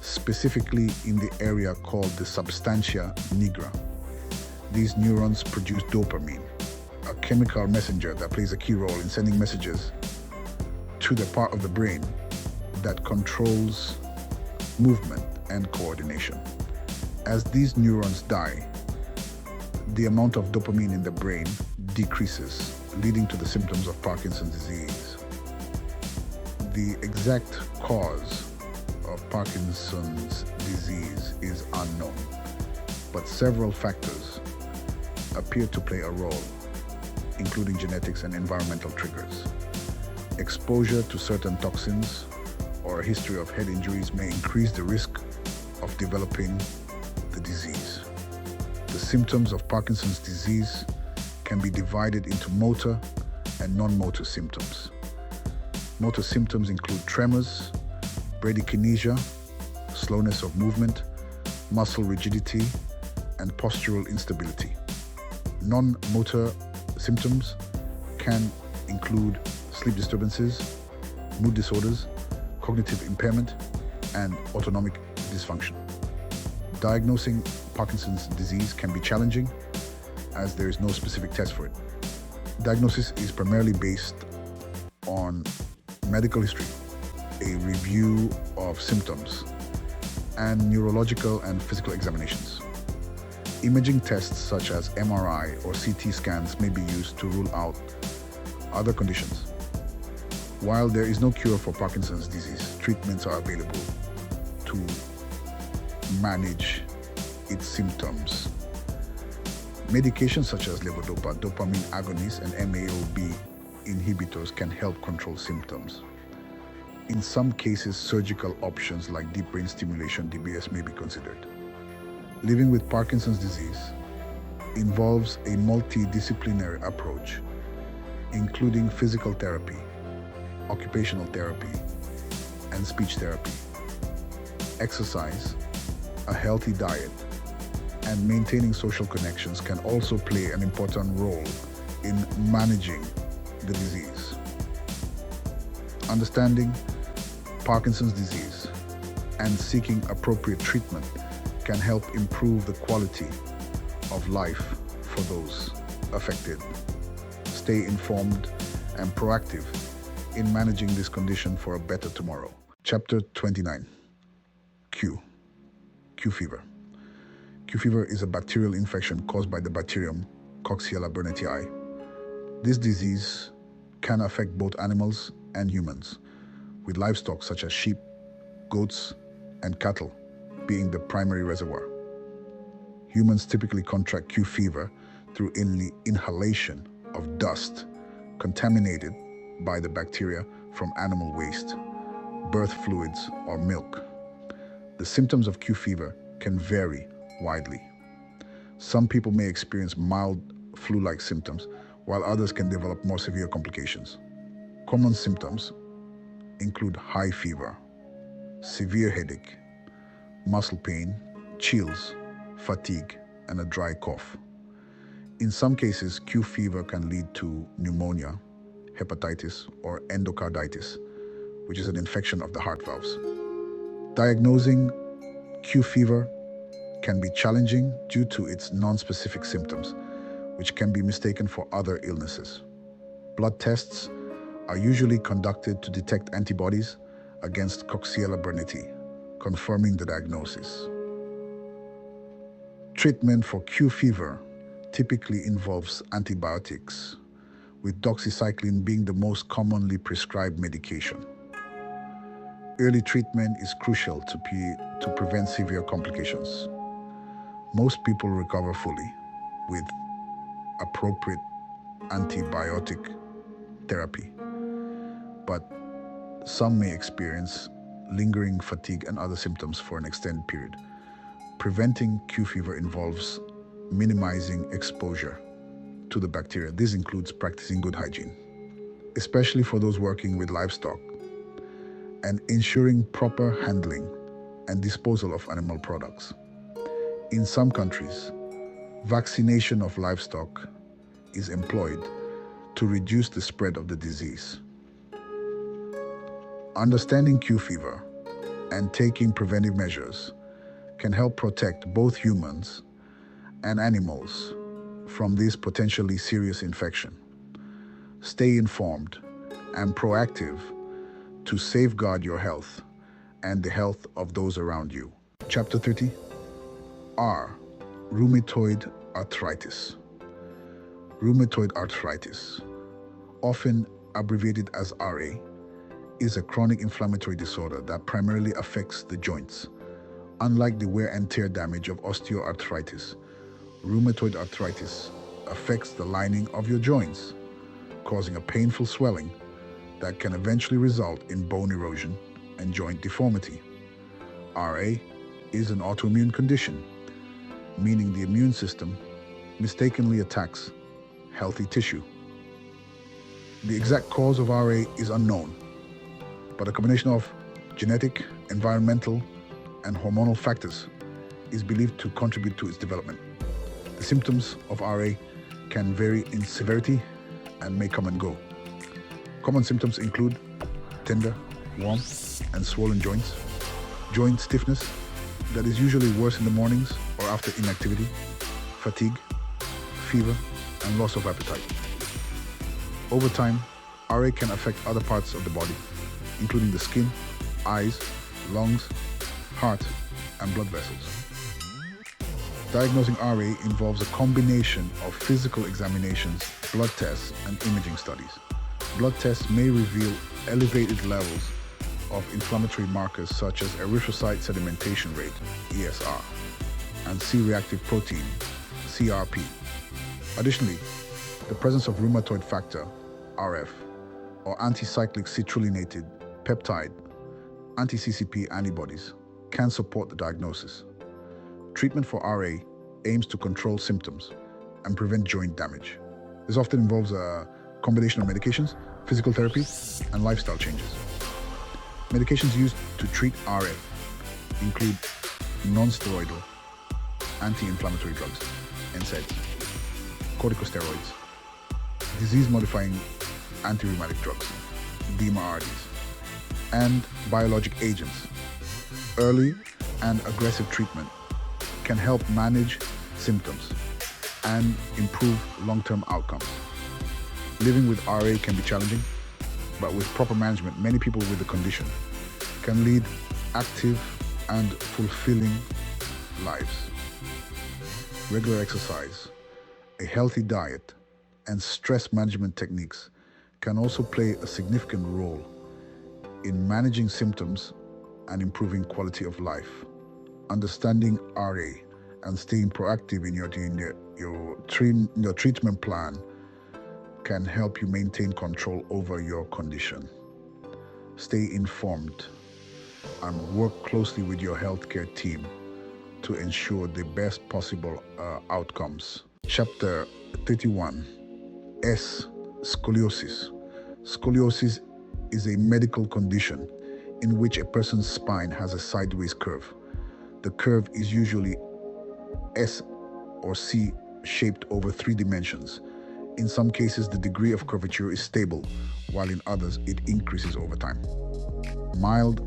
A: specifically in the area called the substantia nigra. These neurons produce dopamine, a chemical messenger that plays a key role in sending messages to the part of the brain that controls movement and coordination. As these neurons die, the amount of dopamine in the brain decreases, leading to the symptoms of Parkinson's disease. The exact cause of Parkinson's disease is unknown, but several factors appear to play a role, including genetics and environmental triggers. Exposure to certain toxins or a history of head injuries may increase the risk of developing the disease. The symptoms of Parkinson's disease can be divided into motor and non-motor symptoms. Motor symptoms include tremors, bradykinesia, slowness of movement, muscle rigidity, and postural instability. Non-motor symptoms can include sleep disturbances, mood disorders, cognitive impairment, and autonomic dysfunction. Diagnosing Parkinson's disease can be challenging as there is no specific test for it. Diagnosis is primarily based on medical history, a review of symptoms, and neurological and physical examinations. Imaging tests such as MRI or CT scans may be used to rule out other conditions. While there is no cure for Parkinson's disease, treatments are available to manage its symptoms. Medications such as levodopa, dopamine agonists, and MAO-B inhibitors can help control symptoms. In some cases, surgical options like deep brain stimulation, DBS, may be considered. Living with Parkinson's disease involves a multidisciplinary approach, including physical therapy, occupational therapy, and speech therapy. Exercise, a healthy diet, and maintaining social connections can also play an important role in managing the disease. Understanding Parkinson's disease and seeking appropriate treatment can help improve the quality of life for those affected. Stay informed and proactive in managing this condition for a better tomorrow. Chapter 29. Q fever. Q fever is a bacterial infection caused by the bacterium Coxiella burnetii. This disease can affect both animals and humans, with livestock such as sheep, goats, and cattle being the primary reservoir. Humans typically contract Q fever through inhalation of dust contaminated by the bacteria from animal waste, birth fluids, or milk. The symptoms of Q fever can vary widely. Some people may experience mild flu-like symptoms, while others can develop more severe complications. Common symptoms include high fever, severe headache, muscle pain, chills, fatigue, and a dry cough. In some cases, Q fever can lead to pneumonia, hepatitis, or endocarditis, which is an infection of the heart valves. Diagnosing Q fever can be challenging due to its non-specific symptoms, which can be mistaken for other illnesses. Blood tests are usually conducted to detect antibodies against Coxiella burnetii, confirming the diagnosis. Treatment for Q fever typically involves antibiotics, with doxycycline being the most commonly prescribed medication. Early treatment is crucial to prevent severe complications. Most people recover fully with appropriate antibiotic therapy, but some may experience lingering fatigue and other symptoms for an extended period. Preventing Q fever involves minimizing exposure to the bacteria. This includes practicing good hygiene, especially for those working with livestock, and ensuring proper handling and disposal of animal products. In some countries, vaccination of livestock is employed to reduce the spread of the disease. Understanding Q fever and taking preventive measures can help protect both humans and animals from this potentially serious infection. Stay informed and proactive to safeguard your health and the health of those around you. Chapter 30. R. Rheumatoid arthritis. Rheumatoid arthritis, often abbreviated as RA, is a chronic inflammatory disorder that primarily affects the joints. Unlike the wear and tear damage of osteoarthritis, rheumatoid arthritis affects the lining of your joints, causing a painful swelling that can eventually result in bone erosion and joint deformity. RA is an autoimmune condition, meaning the immune system mistakenly attacks healthy tissue. The exact cause of RA is unknown, but a combination of genetic, environmental, and hormonal factors is believed to contribute to its development. The symptoms of RA can vary in severity and may come and go. Common symptoms include tender, warm, and swollen joints, joint stiffness that is usually worse in the mornings or after inactivity, fatigue, fever, and loss of appetite. Over time, RA can affect other parts of the body, including the skin, eyes, lungs, heart, and blood vessels. Diagnosing RA involves a combination of physical examinations, blood tests, and imaging studies. Blood tests may reveal elevated levels of inflammatory markers such as erythrocyte sedimentation rate, ESR, and C-reactive protein, CRP. Additionally, the presence of rheumatoid factor, RF, or anticyclic citrullinated peptide, anti-CCP antibodies, can support the diagnosis. Treatment for RA aims to control symptoms and prevent joint damage. This often involves a combination of medications, physical therapy, and lifestyle changes. Medications used to treat RA include non-steroidal anti-inflammatory drugs, NSAIDs, corticosteroids, disease-modifying anti-rheumatic drugs, DMARDs, and biologic agents. Early and aggressive treatment can help manage symptoms and improve long-term outcomes. Living with RA can be challenging, but with proper management, many people with the condition can lead active and fulfilling lives. Regular exercise, a healthy diet, and stress management techniques can also play a significant role in managing symptoms and improving quality of life. Understanding RA and staying proactive in your treatment plan can help you maintain control over your condition. Stay informed and work closely with your healthcare team to ensure the best possible outcomes. Chapter 31. S. Scoliosis. Scoliosis is a medical condition in which a person's spine has a sideways curve. The curve is usually S or C shaped over 3 dimensions. In some cases, the degree of curvature is stable, while in others, it increases over time. Mild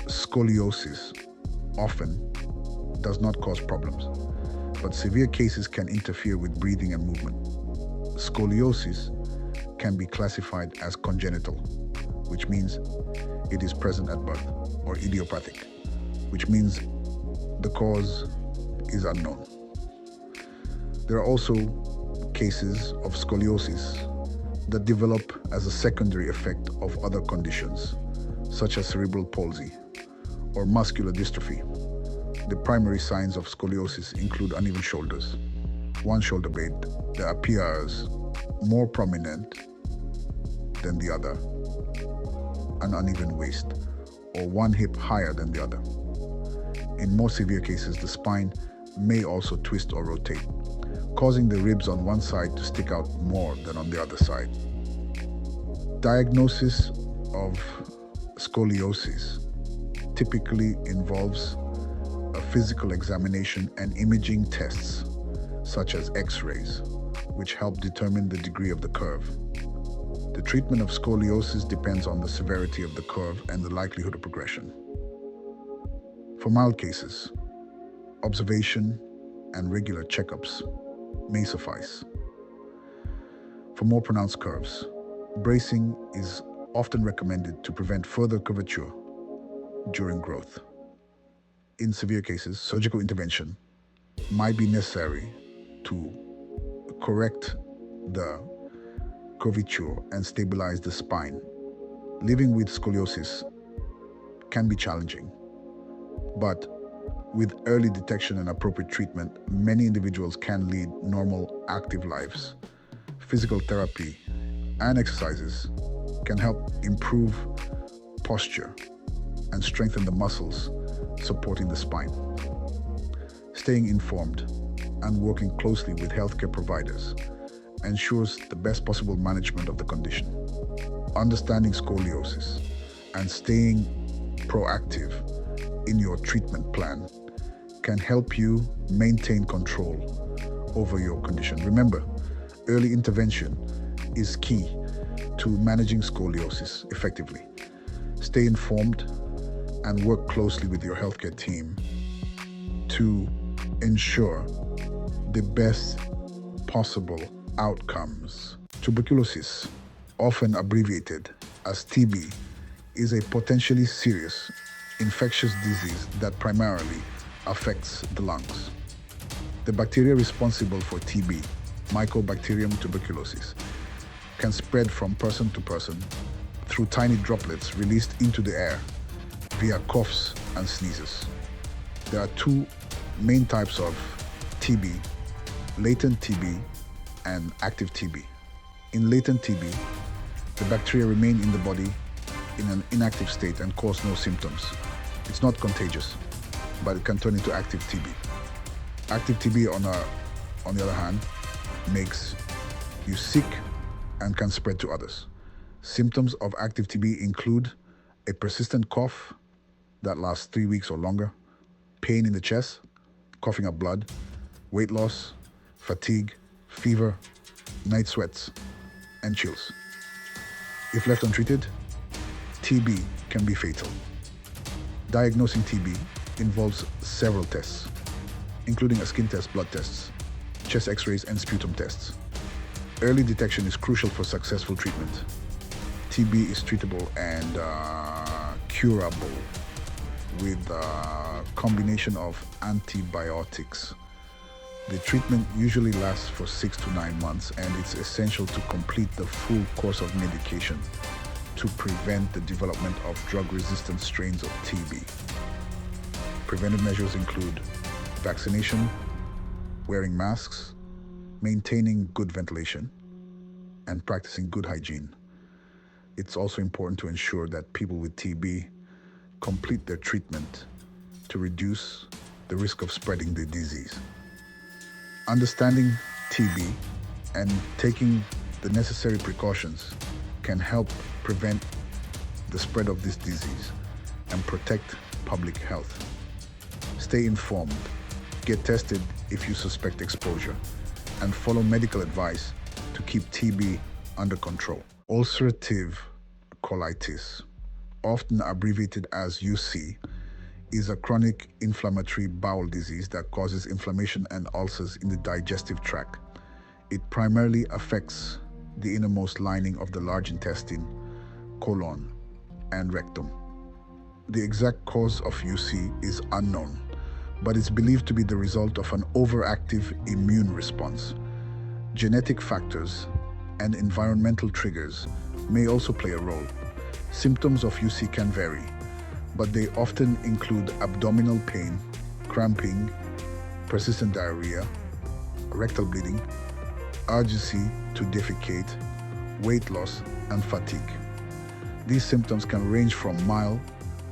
A: scoliosis often does not cause problems, but severe cases can interfere with breathing and movement. Scoliosis can be classified as congenital, which means it is present at birth, or idiopathic, which means the cause is unknown. There are also cases of scoliosis that develop as a secondary effect of other conditions, such as cerebral palsy or muscular dystrophy. The primary signs of scoliosis include uneven shoulders, one shoulder blade that appears more prominent than the other, an uneven waist, or one hip higher than the other. In more severe cases, the spine may also twist or rotate, causing the ribs on one side to stick out more than on the other side. Diagnosis of scoliosis typically involves a physical examination and imaging tests, such as X-rays, which help determine the degree of the curve. The treatment of scoliosis depends on the severity of the curve and the likelihood of progression. For mild cases, observation and regular checkups may suffice. For more pronounced curves, bracing is often recommended to prevent further curvature during growth. In severe cases, surgical intervention might be necessary to correct the curvature and stabilize the spine. Living with scoliosis can be challenging, but with early detection and appropriate treatment, many individuals can lead normal, active lives. Physical therapy and exercises can help improve posture and strengthen the muscles supporting the spine. Staying informed and working closely with healthcare providers ensures the best possible management of the condition. Understanding scoliosis and staying proactive in your treatment plan can help you maintain control over your condition. Remember, early intervention is key to managing scoliosis effectively. Stay informed and work closely with your healthcare team to ensure the best possible outcomes. Tuberculosis, often abbreviated as TB, is a potentially serious infectious disease that primarily affects the lungs. The bacteria responsible for TB, Mycobacterium tuberculosis, can spread from person to person through tiny droplets released into the air via coughs and sneezes. There are 2 main types of TB, latent TB and active TB. In latent TB, the bacteria remain in the body in an inactive state and cause no symptoms. It's not contagious, but it can turn into active TB. Active TB, on the other hand, makes you sick and can spread to others. Symptoms of active TB include a persistent cough that lasts 3 weeks or longer, pain in the chest, coughing up blood, weight loss, fatigue, fever, night sweats, and chills. If left untreated, TB can be fatal. Diagnosing TB involves several tests, including a skin test, blood tests, chest x-rays, and sputum tests. Early detection is crucial for successful treatment. TB is treatable and curable with a combination of antibiotics. The treatment usually lasts for 6 to 9 months, and it's essential to complete the full course of medication to prevent the development of drug-resistant strains of TB. Preventive measures include vaccination, wearing masks, maintaining good ventilation, and practicing good hygiene. It's also important to ensure that people with TB complete their treatment to reduce the risk of spreading the disease. Understanding TB and taking the necessary precautions can help prevent the spread of this disease and protect public health. Stay informed, get tested if you suspect exposure, and follow medical advice to keep TB under control. Ulcerative colitis, often abbreviated as UC, is a chronic inflammatory bowel disease that causes inflammation and ulcers in the digestive tract. It primarily affects the innermost lining of the large intestine, colon, and rectum. The exact cause of UC is unknown, but it's believed to be the result of an overactive immune response. Genetic factors and environmental triggers may also play a role. Symptoms of UC can vary, but they often include abdominal pain, cramping, persistent diarrhea, rectal bleeding, urgency to defecate, weight loss, and fatigue. These symptoms can range from mild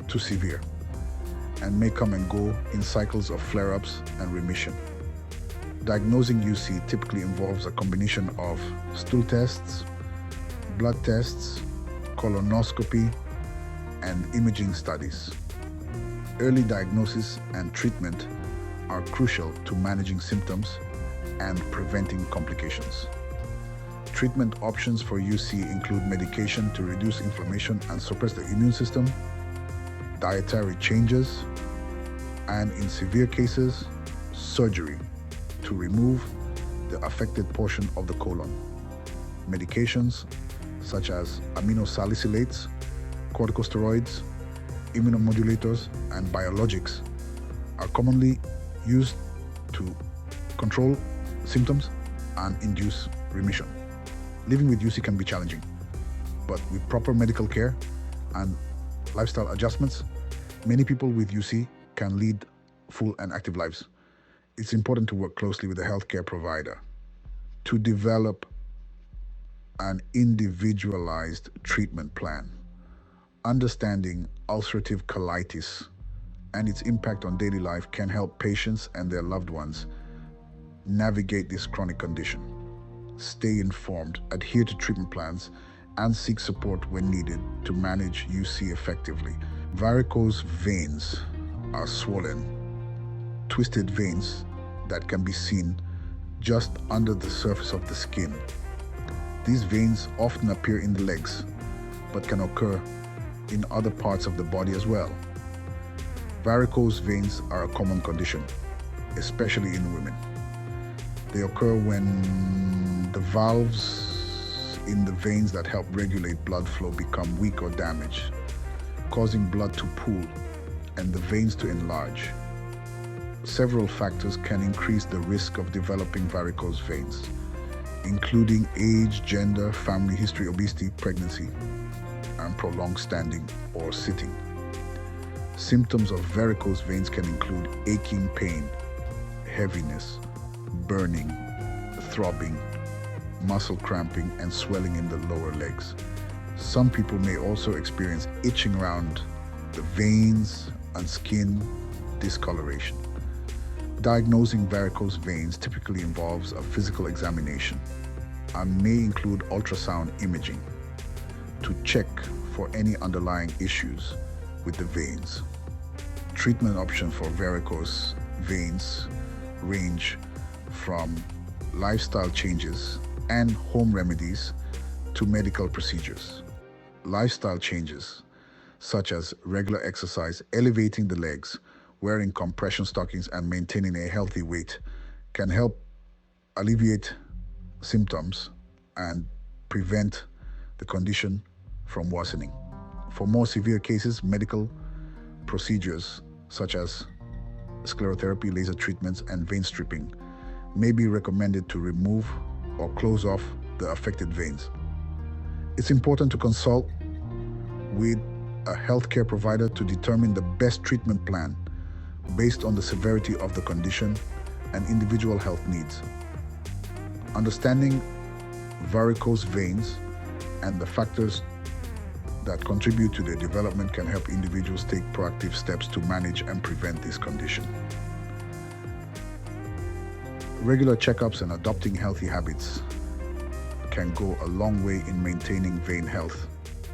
A: to severe and may come and go in cycles of flare-ups and remission. Diagnosing UC typically involves a combination of stool tests, blood tests, colonoscopy, and imaging studies. Early diagnosis and treatment are crucial to managing symptoms and preventing complications. Treatment options for UC include medication to reduce inflammation and suppress the immune system, dietary changes, and in severe cases, surgery to remove the affected portion of the colon. Medications such as aminosalicylates, corticosteroids, immunomodulators, and biologics are commonly used to control symptoms and induce remission. Living with UC can be challenging, but with proper medical care and lifestyle adjustments, many people with UC can lead full and active lives. It's important to work closely with a healthcare provider to develop an individualized treatment plan. Understanding ulcerative colitis and its impact on daily life can help patients and their loved ones navigate this chronic condition. Stay informed, adhere to treatment plans, and seek support when needed to manage UC effectively. Varicose veins are swollen, twisted veins that can be seen just under the surface of the skin. These veins often appear in the legs, but can occur in other parts of the body as well. Varicose veins are a common condition, especially in women. They occur when the valves in the veins that help regulate blood flow become weak or damaged, causing blood to pool and the veins to enlarge. Several factors can increase the risk of developing varicose veins, including age, gender, family history, obesity, pregnancy, and prolonged standing or sitting. Symptoms of varicose veins can include aching pain, heaviness, burning, throbbing, muscle cramping, and swelling in the lower legs. Some people may also experience itching around the veins and skin discoloration. Diagnosing varicose veins typically involves a physical examination and may include ultrasound imaging to check for any underlying issues with the veins. Treatment options for varicose veins range from lifestyle changes and home remedies to medical procedures. Lifestyle changes such as regular exercise, elevating the legs, wearing compression stockings, and maintaining a healthy weight can help alleviate symptoms and prevent the condition from worsening. For more severe cases, medical procedures such as sclerotherapy, laser treatments, and vein stripping may be recommended to remove or close off the affected veins. It's important to consult with a healthcare provider to determine the best treatment plan based on the severity of the condition and individual health needs. Understanding varicose veins and the factors that contribute to their development can help individuals take proactive steps to manage and prevent this condition. Regular checkups and adopting healthy habits can go a long way in maintaining vein health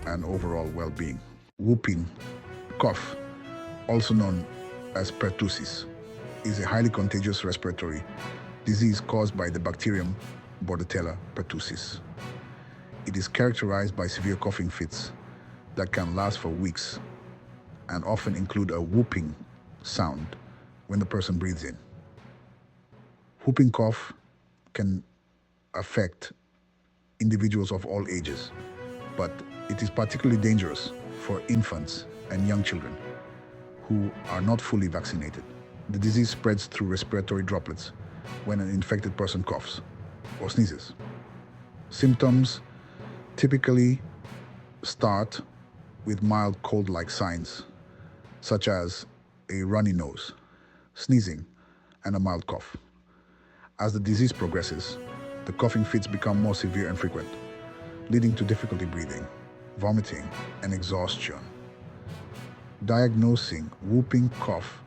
A: and overall well-being. Whooping cough, also known as pertussis, is a highly contagious respiratory disease caused by the bacterium Bordetella pertussis. It is characterized by severe coughing fits that can last for weeks and often include a whooping sound when the person breathes in. Whooping cough can affect individuals of all ages, but it is particularly dangerous for infants and young children who are not fully vaccinated. The disease spreads through respiratory droplets when an infected person coughs or sneezes. Symptoms typically start with mild cold-like signs, such as a runny nose, sneezing, and a mild cough. As the disease progresses, the coughing fits become more severe and frequent, leading to difficulty breathing, vomiting, and exhaustion. Diagnosing whooping cough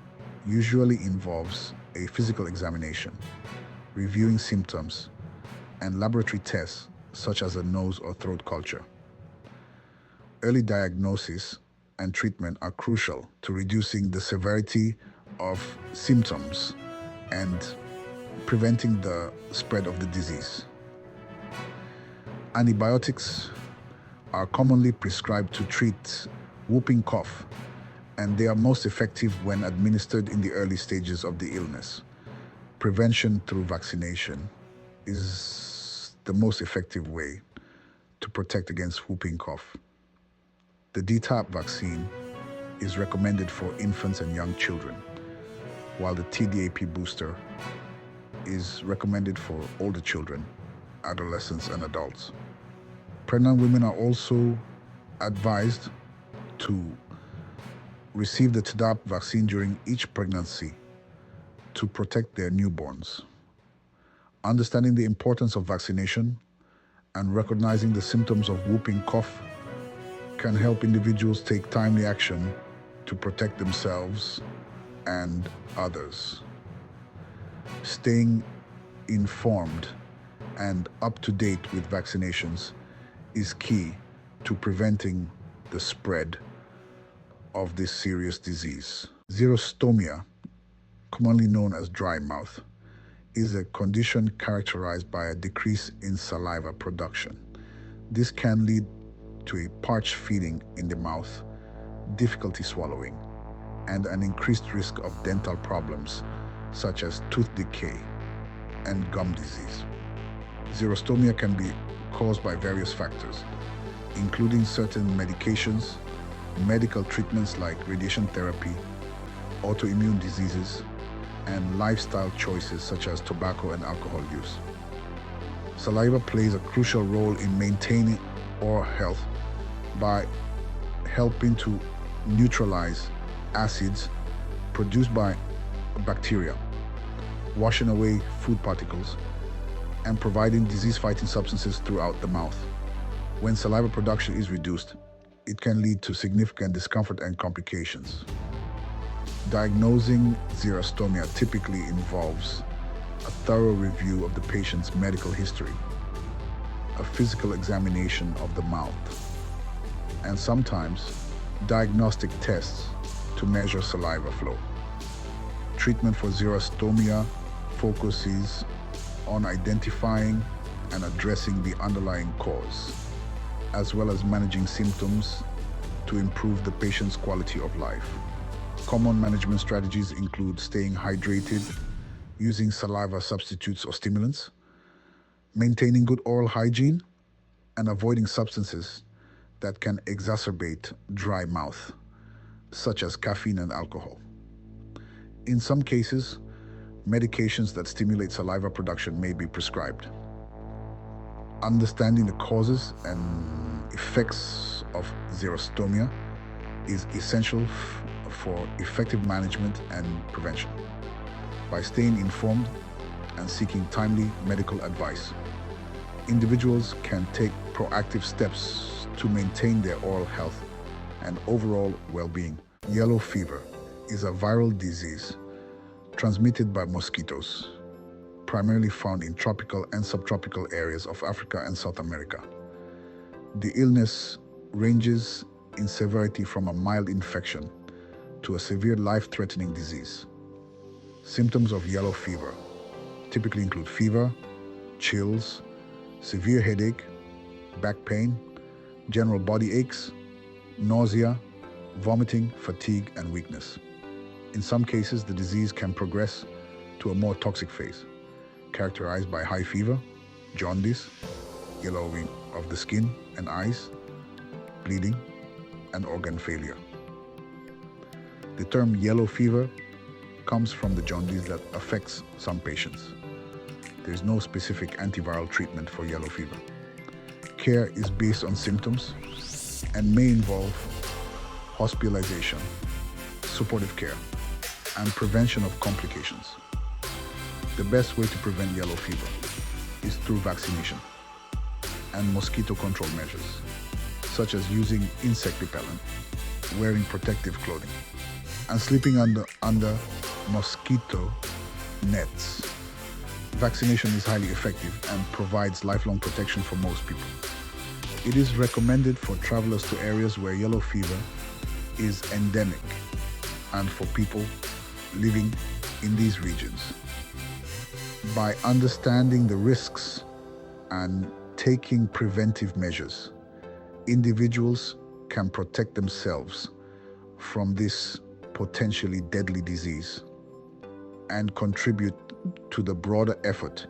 A: usually involves a physical examination, reviewing symptoms, and laboratory tests such as a nose or throat culture. Early diagnosis and treatment are crucial to reducing the severity of symptoms and preventing the spread of the disease. Antibiotics are commonly prescribed to treat whooping cough, and they are most effective when administered in the early stages of the illness. Prevention through vaccination is the most effective way to protect against whooping cough. The DTaP vaccine is recommended for infants and young children, while the TDAP booster is recommended for older children, adolescents, and adults. Pregnant women are also advised to receive the TDAP vaccine during each pregnancy to protect their newborns. Understanding the importance of vaccination and recognizing the symptoms of whooping cough can help individuals take timely action to protect themselves and others. Staying informed and up to date with vaccinations is key to preventing the spread of this serious disease. Xerostomia, commonly known as dry mouth, is a condition characterized by a decrease in saliva production. This can lead to a parched feeling in the mouth, difficulty swallowing, and an increased risk of dental problems such as tooth decay and gum disease. Xerostomia can be caused by various factors, including certain medications, medical treatments like radiation therapy, autoimmune diseases, and lifestyle choices such as tobacco and alcohol use. Saliva plays a crucial role in maintaining oral health by helping to neutralize acids produced by bacteria, washing away food particles, and providing disease-fighting substances throughout the mouth. When saliva production is reduced, it can lead to significant discomfort and complications. Diagnosing xerostomia typically involves a thorough review of the patient's medical history, a physical examination of the mouth, and sometimes diagnostic tests to measure saliva flow. Treatment for xerostomia focuses on identifying and addressing the underlying cause, as well as managing symptoms to improve the patient's quality of life. Common management strategies include staying hydrated, using saliva substitutes or stimulants, maintaining good oral hygiene, and avoiding substances that can exacerbate dry mouth, such as caffeine and alcohol. In some cases, medications that stimulate saliva production may be prescribed. Understanding the causes and effects of xerostomia is essential for effective management and prevention. By staying informed and seeking timely medical advice, individuals can take proactive steps to maintain their oral health and overall well-being. Yellow fever is a viral disease transmitted by mosquitoes, primarily found in tropical and subtropical areas of Africa and South America. The illness ranges in severity from a mild infection to a severe life-threatening disease. Symptoms of yellow fever typically include fever, chills, severe headache, back pain, general body aches, nausea, vomiting, fatigue, and weakness. In some cases, the disease can progress to a more toxic phase, characterized by high fever, jaundice, yellowing of the skin and eyes, bleeding, and organ failure. The term yellow fever comes from the jaundice that affects some patients. There is no specific antiviral treatment for yellow fever. Care is based on symptoms and may involve hospitalization, supportive care, and prevention of complications. The best way to prevent yellow fever is through vaccination and mosquito control measures, such as using insect repellent, wearing protective clothing, and sleeping under mosquito nets. Vaccination is highly effective and provides lifelong protection for most people. It is recommended for travelers to areas where yellow fever is endemic and for people living in these regions. By understanding the risks and taking preventive measures, individuals can protect themselves from this potentially deadly disease and contribute to the broader effort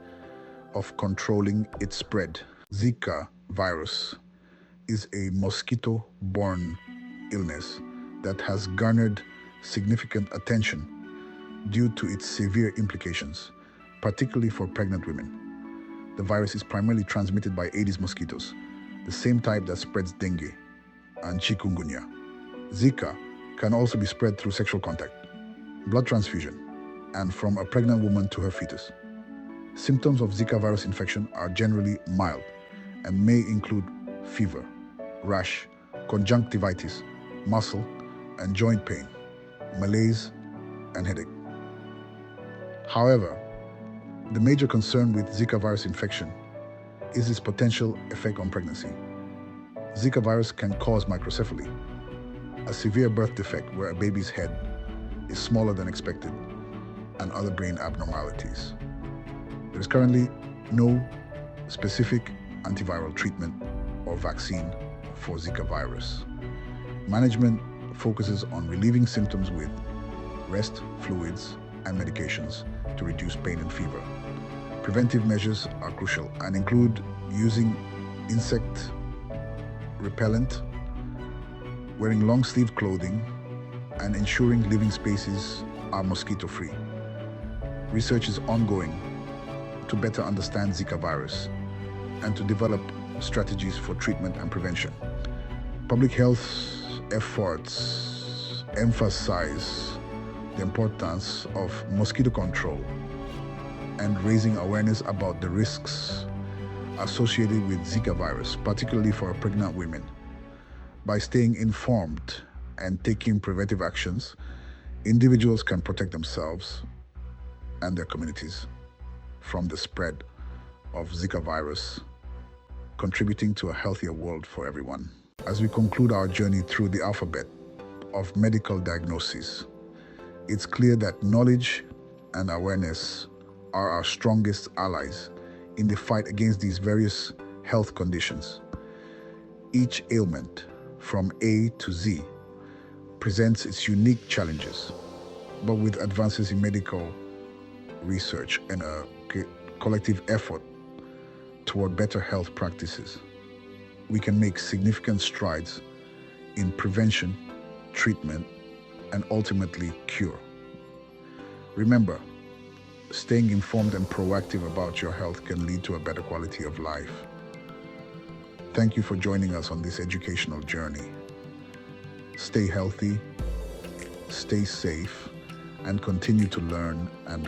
A: of controlling its spread. Zika virus is a mosquito-borne illness that has garnered significant attention due to its severe implications, particularly for pregnant women. The virus is primarily transmitted by Aedes mosquitoes, the same type that spreads dengue and chikungunya. Zika can also be spread through sexual contact, blood transfusion, and from a pregnant woman to her fetus. Symptoms of Zika virus infection are generally mild and may include fever, rash, conjunctivitis, muscle and joint pain, malaise, and headache. However, the major concern with Zika virus infection is its potential effect on pregnancy. Zika virus can cause microcephaly, a severe birth defect where a baby's head is smaller than expected, and other brain abnormalities. There is currently no specific antiviral treatment or vaccine for Zika virus. Management focuses on relieving symptoms with rest, fluids, and medications to reduce pain and fever. Preventive measures are crucial and include using insect repellent, wearing long-sleeve clothing, and ensuring living spaces are mosquito-free. Research is ongoing to better understand Zika virus and to develop strategies for treatment and prevention. Public health efforts emphasize the importance of mosquito control and raising awareness about the risks associated with Zika virus, particularly for pregnant women. By staying informed and taking preventive actions, individuals can protect themselves and their communities from the spread of Zika virus, contributing to a healthier world for everyone. As we conclude our journey through the alphabet of medical diagnoses, it's clear that knowledge and awareness are our strongest allies in the fight against these various health conditions. Each ailment, from A to Z, presents its unique challenges, but with advances in medical research and a collective effort toward better health practices, we can make significant strides in prevention, treatment, and ultimately cure. Remember, staying informed and proactive about your health can lead to a better quality of life. Thank you for joining us on this educational journey. Stay healthy, stay safe, and continue to learn and